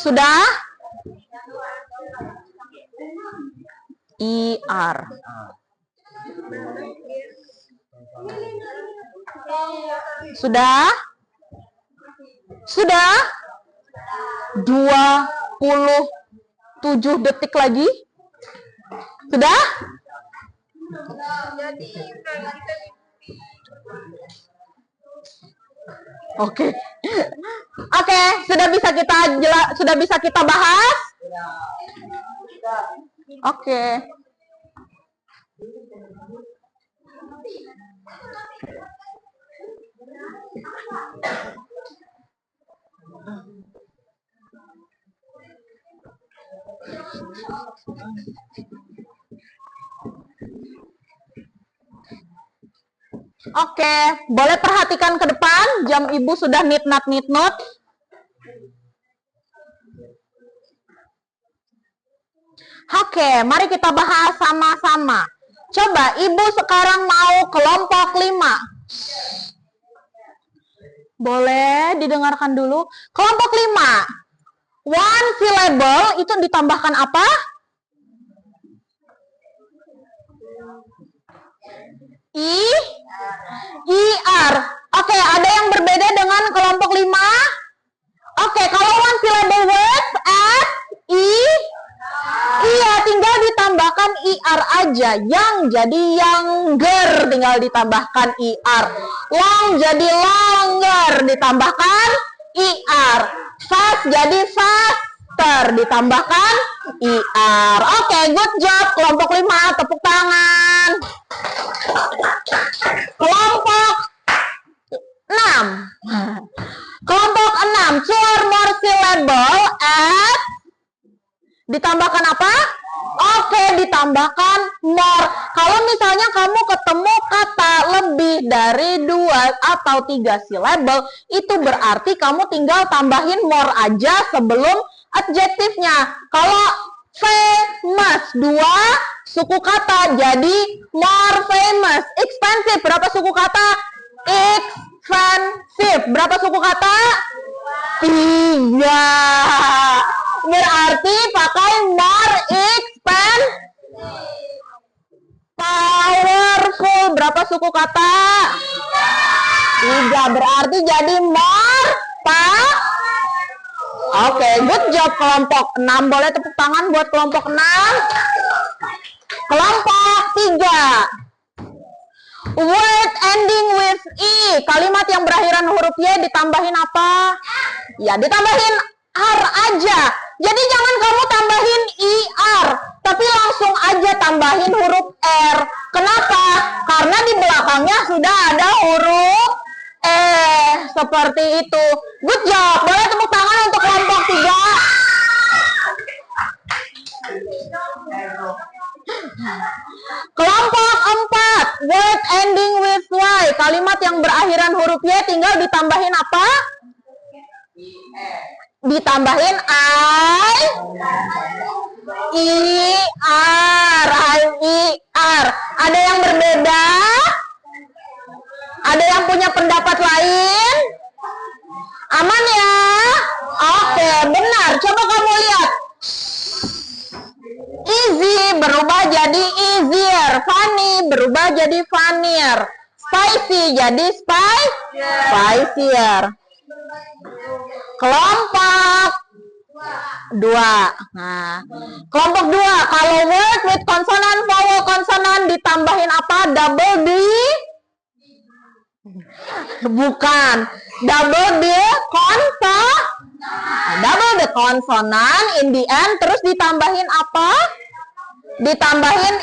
Sudah? IR. Sudah? Sudah? 27 detik lagi? Sudah? Oke. Oke, sudah bisa kita bahas? Oke. Oke, boleh perhatikan ke depan, jam ibu sudah nit-nat-nit-not. Oke, mari kita bahas sama-sama. Coba, ibu sekarang mau kelompok 5. Boleh didengarkan dulu. Kelompok 5. One syllable itu ditambahkan apa? IR. Oke, ada yang berbeda dengan kelompok 5? Oke, kalau one syllable words at iya, tinggal ditambahkan IR aja. Yang jadi younger tinggal ditambahkan IR. Long jadi longer ditambahkan IR. Fast jadi faster ditambahkan IR. Oke, good job kelompok 5, tepuk tangan. Kelompok 6. Kelompok 6, two or more syllable at ditambahkan apa? Oke, ditambahkan more. Kalau misalnya kamu ketemu kata lebih dari 2 atau 3 syllable, itu berarti kamu tinggal tambahin more aja sebelum adjektifnya. Kalau famous. Dua suku kata jadi more famous. Expensive. Berapa suku kata? Expensive. Berapa suku kata? 3. Berarti pakai more expensive. Powerful. Berapa suku kata? 3. Berarti jadi more Oke, good job kelompok 6. Boleh tepuk tangan buat kelompok 6. Kelompok 3. Word ending with I. Kalimat yang berakhiran huruf Y ditambahin apa? Ya, ditambahin R aja. Jadi jangan kamu tambahin IR, tapi langsung aja tambahin huruf R. Kenapa? Karena di belakangnya sudah ada huruf seperti itu. Good job. Boleh tepuk tangan untuk kelompok 3. Kelompok 4. Word ending with Y. Kalimat yang berakhiran huruf Y tinggal ditambahin apa? Ditambahin IR. Ada yang berbeda? Ada yang punya pendapat lain? Aman ya? Oke, benar. Coba kamu lihat. Easy berubah jadi easier. Funny berubah jadi funnier. Spicy jadi spicier. Kelompok 2. Nah, kelompok 2. Kalau word with consonant, vowel, konsonan ditambahin apa? Double D? Bukan. Double the konsonan in the end, terus ditambahin apa? Ditambahin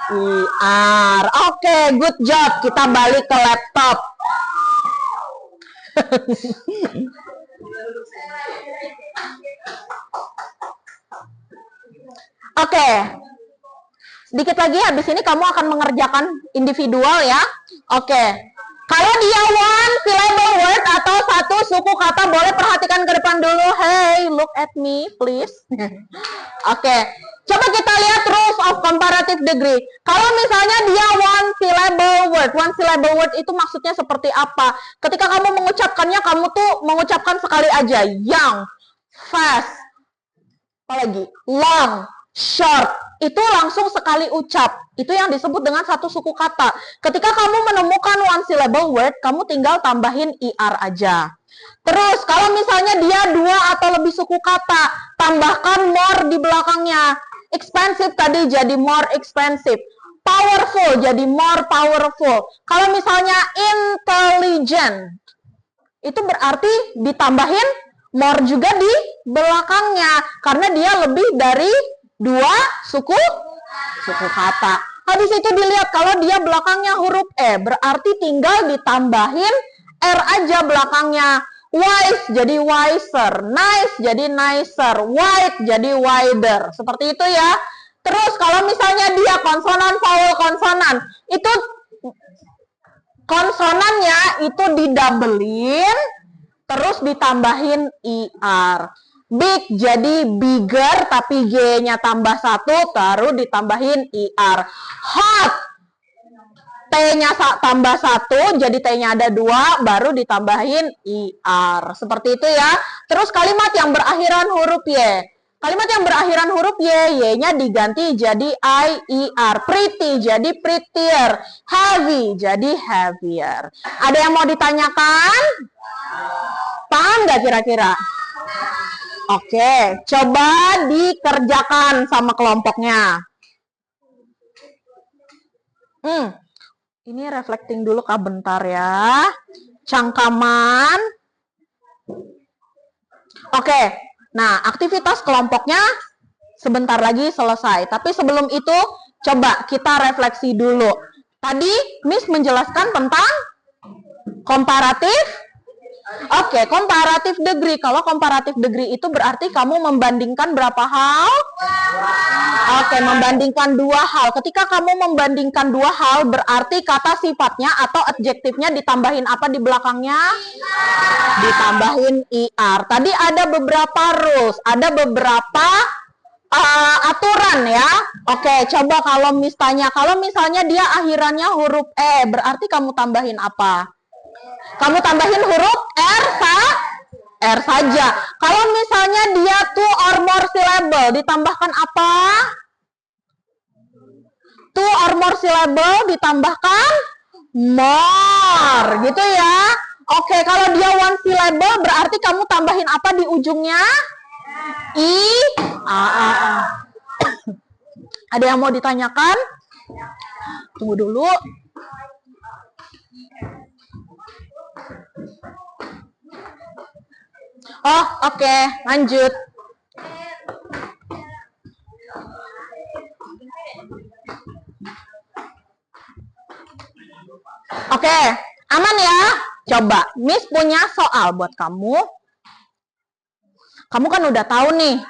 IR. Oke, good job. Kita balik ke laptop. Oke. Sedikit lagi, habis ini kamu akan mengerjakan individual ya. Oke. Kalau dia one syllable word atau satu suku kata, boleh perhatikan ke depan dulu. Hey, look at me, please. Oke. Coba kita lihat rules of comparative degree. Kalau misalnya dia one syllable word itu maksudnya seperti apa? Ketika kamu mengucapkannya, kamu tuh mengucapkan sekali aja. Young, fast, apalagi long, short, itu langsung sekali ucap. Itu yang disebut dengan satu suku kata. Ketika kamu menemukan one syllable word, kamu tinggal tambahin IR aja. Terus, kalau misalnya dia dua atau lebih suku kata, tambahkan more di belakangnya. Expensive tadi jadi more expensive. Powerful jadi more powerful. Kalau misalnya intelligent, itu berarti ditambahin more juga di belakangnya. Karena dia lebih dari dua suku kata. Habis itu dilihat kalau dia belakangnya huruf E, berarti tinggal ditambahin R aja belakangnya. Wise jadi wiser, nice jadi nicer, wide jadi wider. Seperti itu ya. Terus kalau misalnya dia konsonan, vowel, konsonan, itu konsonannya itu didabelin, terus ditambahin IR. Big jadi bigger, tapi G-nya tambah 1, baru ditambahin IR. Hot, T-nya tambah 1, jadi T-nya ada 2, baru ditambahin IR. Seperti itu ya. Terus kalimat yang berakhiran huruf Y. Kalimat yang berakhiran huruf Y, Y-nya diganti jadi IER. Pretty jadi prettier. Heavy jadi heavier. Ada yang mau ditanyakan? Paham nggak kira-kira? Oke, coba dikerjakan sama kelompoknya. Ini reflecting dulu Kak bentar ya. Cangkaman. Oke, nah aktivitas kelompoknya sebentar lagi selesai. Tapi sebelum itu, coba kita refleksi dulu. Tadi Miss menjelaskan tentang komparatif. Oke, comparative degree. Kalau comparative degree itu berarti kamu membandingkan berapa hal? Oke, membandingkan dua hal. Ketika kamu membandingkan dua hal, berarti kata sifatnya atau adjektifnya ditambahin apa di belakangnya? Ditambahin IR. Tadi ada beberapa rules, ada beberapa aturan ya. Oke, coba kalau misalnya dia akhirannya huruf E, berarti kamu tambahin apa? Kamu tambahin huruf R saja. Kalau misalnya dia two or more syllable, ditambahkan apa? Two or more syllable ditambahkan more, gitu ya. Oke, kalau dia one syllable berarti kamu tambahin apa di ujungnya? Ada yang mau ditanyakan? Tunggu dulu. Oh, oke, lanjut. Oke, aman ya? Coba, Miss punya soal buat kamu. Kamu kan udah tahu nih,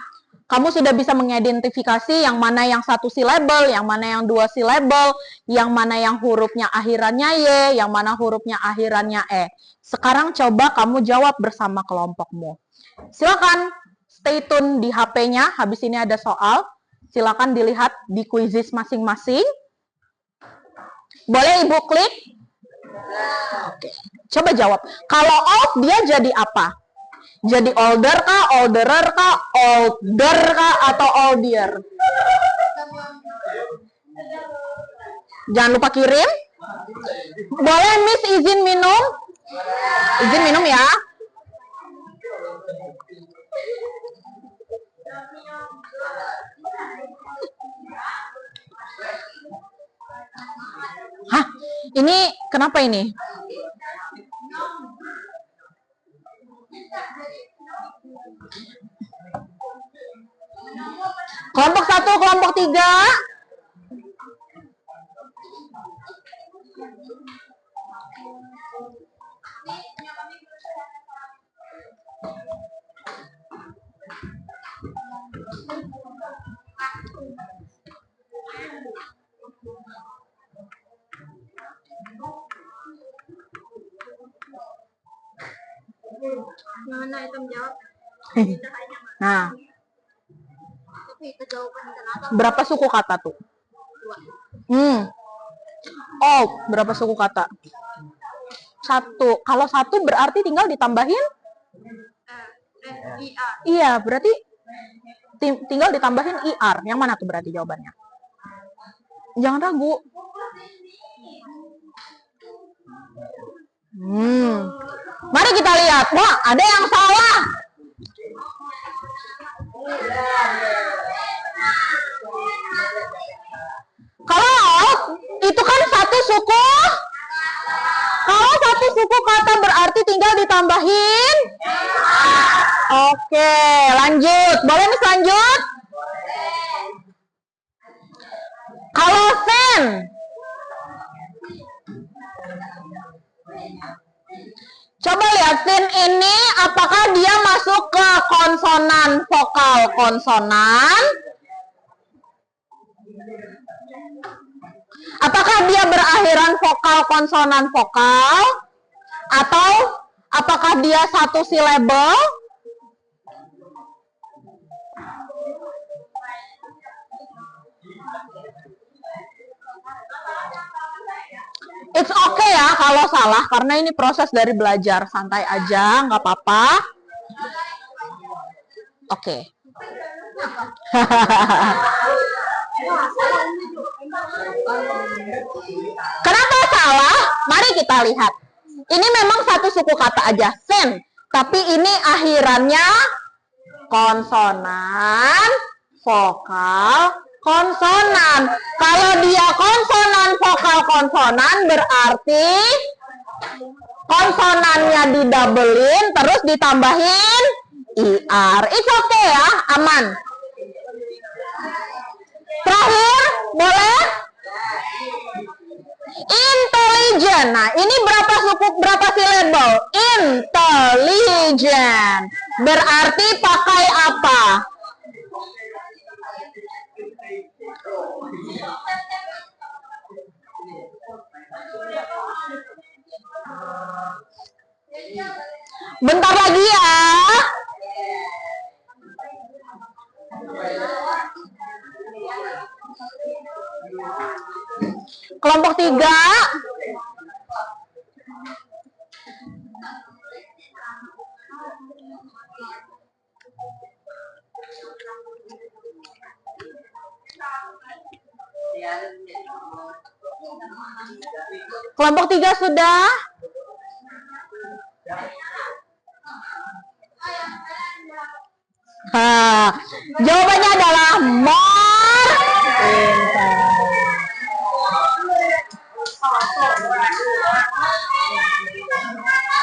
kamu sudah bisa mengidentifikasi yang mana yang satu syllable, yang mana yang dua syllable, yang mana yang hurufnya akhirannya Y, yang mana hurufnya akhirannya E. Sekarang coba kamu jawab bersama kelompokmu. Silakan stay tune di HP-nya, habis ini ada soal. Silakan dilihat di quizzes masing-masing. Boleh Ibu klik? Oke, coba jawab. Kalau old dia jadi apa? Jadi older kah, olderer kah, older kah, atau oldier? Jangan lupa kirim. Boleh Miss izin minum? Izin minum ya. Hah? Ini kenapa ini? Kelompok 1, kelompok 3. Mana item jawab? Nah, Tapi itu jawaban kenapa? berapa suku kata tuh? Oh, berapa suku kata? 1. Kalau 1 berarti tinggal ditambahin? Iya, berarti tinggal ditambahin IR. Yang mana tuh berarti jawabannya? Jangan ragu. Mari kita lihat. Wah, ada yang salah. Kalau itu kan satu suku. Kalau satu suku kata berarti tinggal ditambahin. Oke, lanjut. Boleh nih lanjut? Kalau sen. Coba lihat sin ini apakah dia masuk ke konsonan vokal konsonan? Apakah dia berakhiran vokal konsonan vokal? Atau apakah dia satu syllable? It's okay ya kalau salah, karena ini proses dari belajar. Santai aja, nggak apa-apa. Oke. Kenapa salah? Mari kita lihat. Ini memang satu suku kata aja, sen. Tapi ini akhirannya konsonan, vokal, konsonan. Kalau dia konsonan, vokal, konsonan berarti konsonannya didabelin terus ditambahin IR. It's okay ya, aman. Terakhir, boleh? Intelligent. Nah, ini berapa suku, berapa syllable? Intelligent. Berarti pakai apa? Bentar lagi ya. Kelompok 3. Kelompok 3 sudah? Jawabannya adalah more.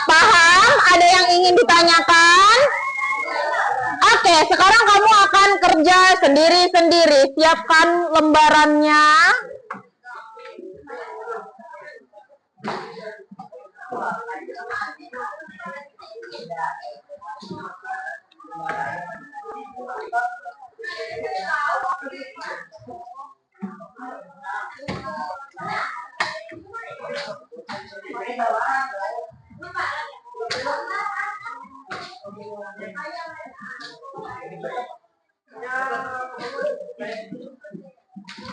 Paham? Ada yang ingin ditanyakan? Oke, sekarang kamu akan kerja sendiri-sendiri. Siapkan lembarannya.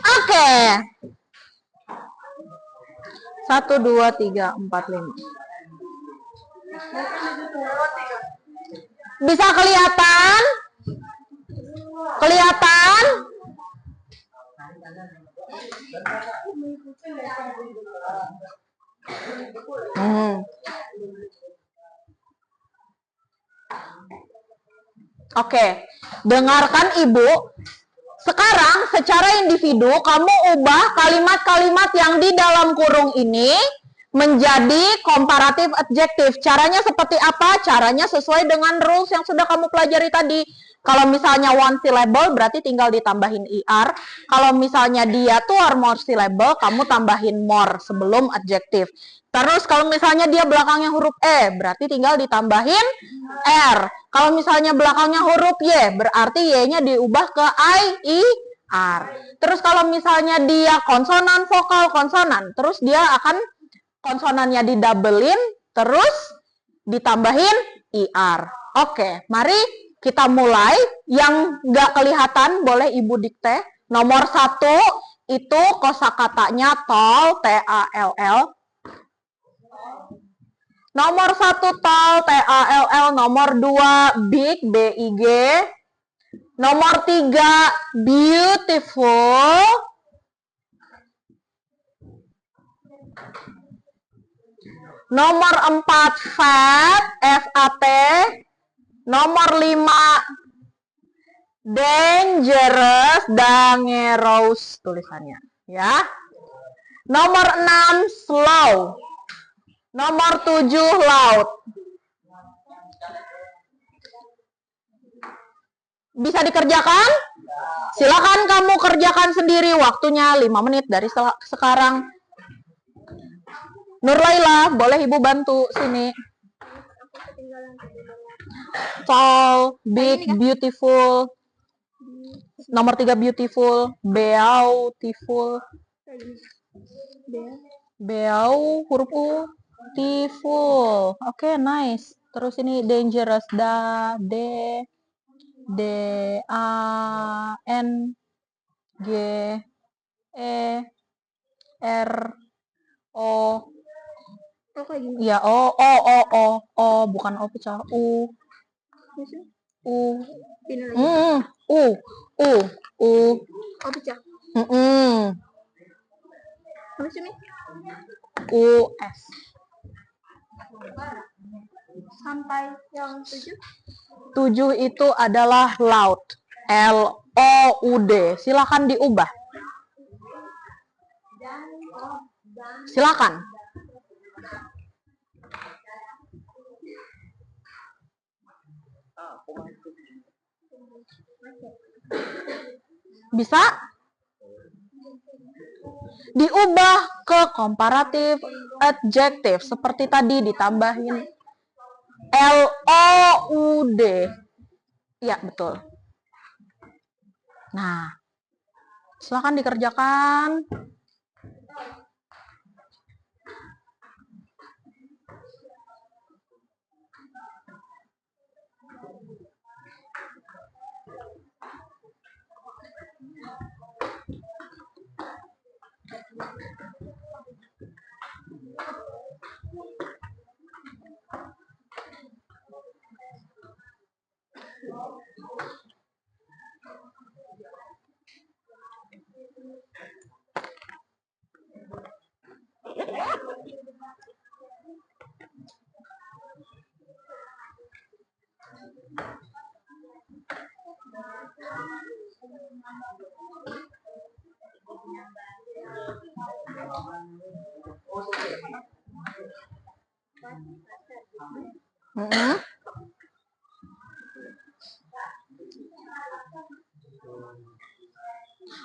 Oke. 1, 2, 3, 4, 5. Bisa kelihatan? Kelihatan? Oke, dengarkan Ibu. Sekarang secara individu kamu ubah kalimat-kalimat yang di dalam kurung ini menjadi comparative adjective. Caranya seperti apa? Caranya sesuai dengan rules yang sudah kamu pelajari tadi. Kalau misalnya one syllable berarti tinggal ditambahin er. Kalau misalnya dia two or more syllable, kamu tambahin more sebelum adjective. Terus kalau misalnya dia belakangnya huruf E, berarti tinggal ditambahin R. Kalau misalnya belakangnya huruf Y, berarti Y-nya diubah ke I, I, R. Terus kalau misalnya dia konsonan, vokal, konsonan, terus dia akan konsonannya didabelin, terus ditambahin IR. Oke, mari kita mulai. Yang nggak kelihatan boleh Ibu dikte. Nomor 1 itu kosakatanya tall, T-A-L-L. Nomor 1 tall, T-A-L-L. Nomor 2 big, B-I-G. Nomor 3 beautiful. Nomor 4 fat, F-A-T. Nomor 5 dangerous, dangerous tulisannya, ya. Nomor 6 slow. Nomor 7 loud. Bisa dikerjakan? Silakan kamu kerjakan sendiri, waktunya 5 menit dari sekarang. Nur Laila, boleh Ibu bantu sini. Tall, big, beautiful. Nomor 3 beautiful, beautiful. Beau, huruf U, beautiful. Oke, nice. Terus ini dangerous, D, D, A, N, G, E, R, O. Ya, O, bukan O pecah, U. U. Oh, pecah. Apa sih ini? US. Sampai yang 7? 7 itu adalah loud. L-O-U-D. Silakan diubah. Silakan. Bisa? Diubah ke comparative adjective seperti tadi, ditambahin L-O-U-D. Ya, betul. Nah, silakan dikerjakan. Mm-mm.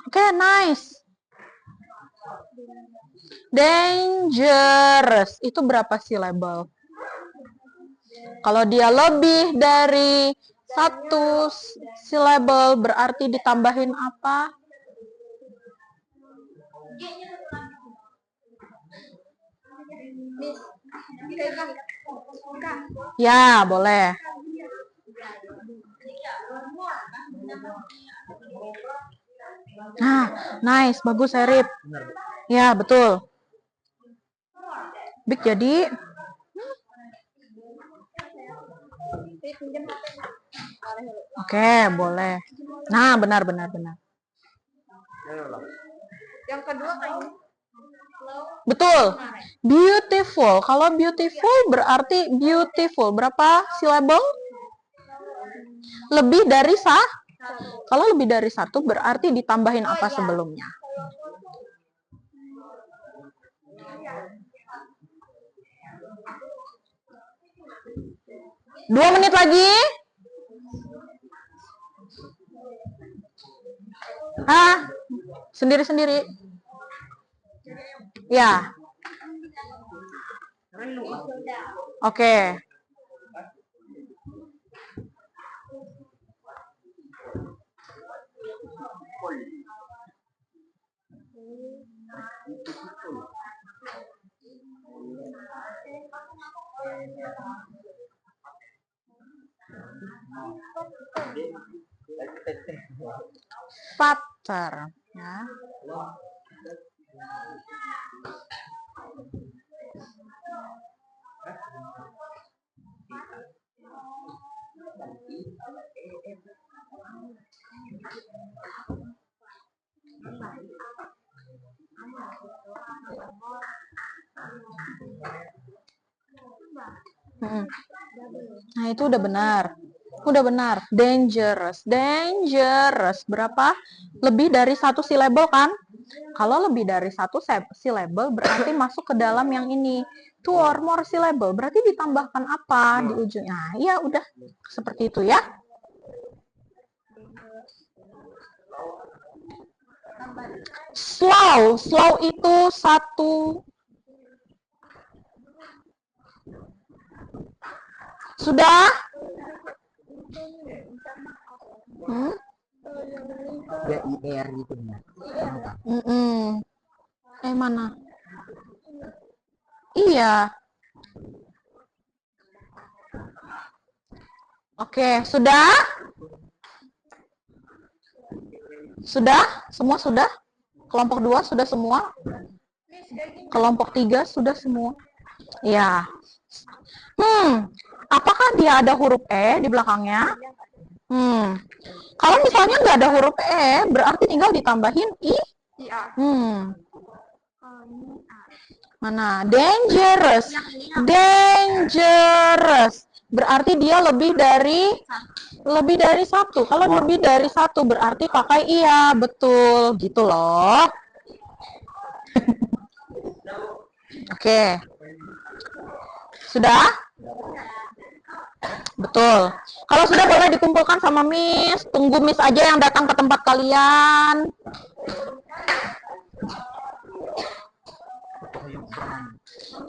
Oke, nice. Dangerous. Itu berapa syllable? Kalau dia lebih dari satu syllable berarti ditambahin apa? Miss, pegang. Kak. Ya, boleh. Nah, nice, bagus Erip. Ya, betul. Big jadi. Oke, boleh. Nah, benar. Yang kedua kayaknya. Betul. Beautiful. Kalau beautiful berarti beautiful. Berapa syllable? Lebih dari Kalau lebih dari satu berarti ditambahin apa sebelumnya? Dua menit lagi. Sendiri-sendiri. Ya. Oke. Fatter, ya. Nah, itu udah benar. Dangerous. Berapa? Lebih dari satu syllable kan? Kalau lebih dari satu syllable berarti masuk ke dalam yang ini. Two or more syllable berarti ditambahkan apa di ujungnya? Nah, ya udah seperti itu ya. Slow itu satu. Sudah? GIR gitu ya. Mana? Iya. Oke, sudah? Sudah? Semua sudah? Kelompok 2 sudah semua? Kelompok 3 sudah semua? Ya. Apakah dia ada huruf E di belakangnya? Kalau misalnya nggak ada huruf E, berarti tinggal ditambahin I. Mana? Dangerous. Berarti dia lebih dari satu. Kalau lebih dari satu berarti pakai iya, betul, gitu loh. Oke. Sudah? Betul. Kalau sudah boleh dikumpulkan sama Miss. Tunggu Miss aja yang datang ke tempat kalian.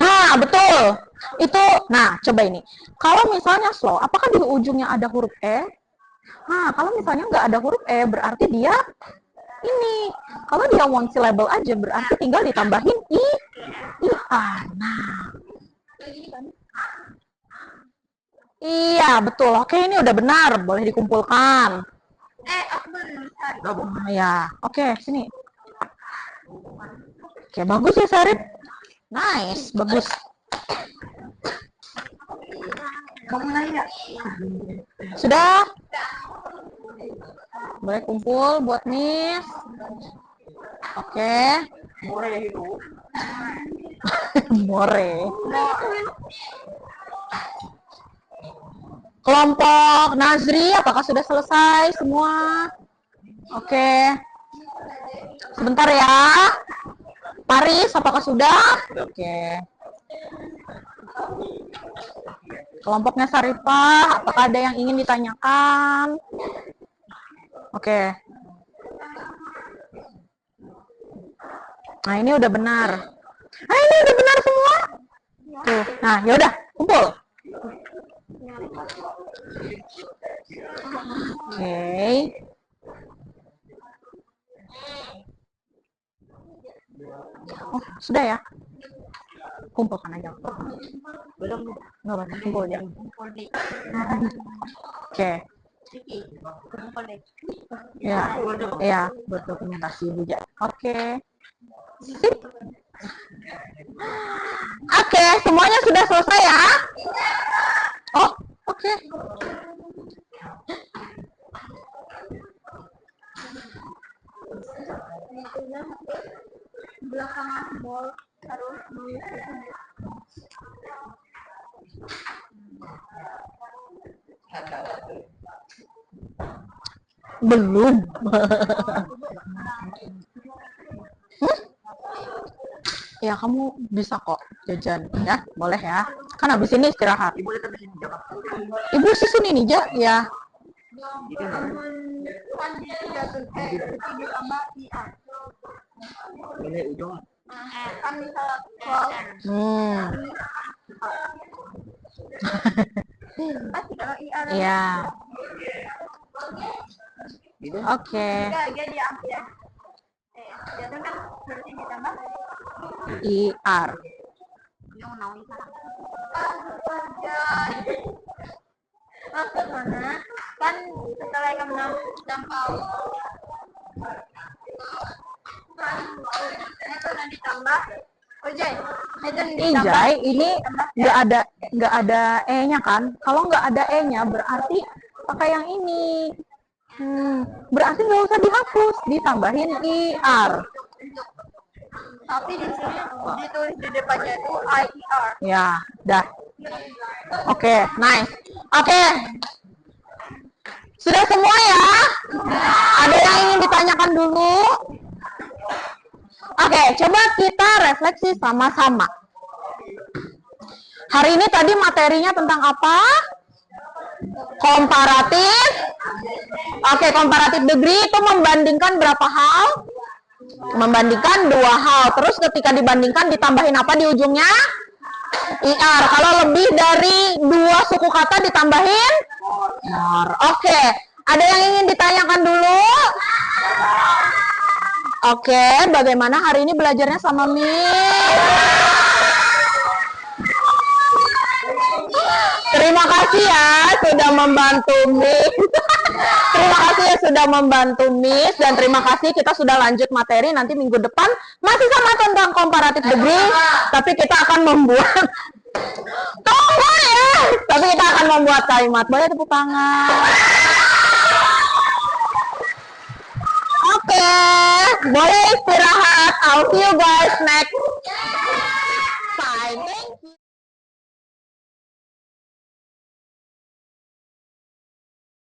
Nah, betul. Itu, nah, coba ini. Kalau misalnya slow, apakah di ujungnya ada huruf E? Nah, kalau misalnya nggak ada huruf E, berarti dia ini. Kalau dia one syllable aja, berarti tinggal ditambahin I. Nah. Iya, betul. Oke, ini udah benar. Boleh dikumpulkan. Aku belum. Ya, oke, sini. Oke, bagus ya, Sarip. Nice, bagus. Kamu nanya. Sudah? Boleh kumpul buat Miss. Oke. More. Kelompok Nazri, apakah sudah selesai semua? Oke. Sebentar ya. Paris, apakah sudah? Oke. Kelompoknya Sarifah, apakah ada yang ingin ditanyakan? Oke. Nah, ini udah benar. Ini udah benar semua. Tuh. Nah, yaudah, kumpul. Oke. Oh, sudah ya? Kumpulkan aja. Belum. Nggak apa-apa, kumpul aja. Oke. Ya, ya, buat dokumentasi juga. Oke. Sip. Oke, semuanya sudah selesai ya? Oh, oke. Belakangan mall harus nulis itu. Belum. Ya, kamu bisa kok jajan ya, boleh ya. Kan habis ini istirahat. Ibu lihat di sini jawab. Ibu susun ini aja ya. Kan ditambah IR. Ini ujung. Kan misal 12 pasti kalau IR. Iya. Gitu. Oke. Dia diambil ya. Jadi kan berarti ditambah IR. maksud mana kan setelah kamu nampau kan itu nanti ditambah ojek itu ditambah Ijai ini nggak ada e-nya kan? Kalau nggak ada e-nya berarti pakai yang ini. Berarti nggak usah dihapus, ditambahin IR. tapi di sini ditulis di depannya itu IER. Ya, dah. Oke, nice. Oke. Sudah semua ya? Ada yang ingin ditanyakan dulu? Oke, coba kita refleksi sama-sama. Hari ini tadi materinya tentang apa? Komparatif. Oke, komparatif degree itu membandingkan berapa hal? Membandingkan dua hal. Terus ketika dibandingkan ditambahin apa di ujungnya? IR. Kalau lebih dari dua suku kata ditambahin more. Oke. Ada yang ingin ditanyakan dulu? Oke, bagaimana hari ini belajarnya sama Miss? Terima kasih ya sudah membantu Miss. Terima kasih ya sudah membantu Miss dan terima kasih kita sudah lanjut materi nanti minggu depan masih sama tentang comparative degree, tapi kita akan membuat tunggu ya. Tapi kita akan membuat kalimat. Boleh tepuk tangan. Oke, boleh istirahat. I'll see you guys next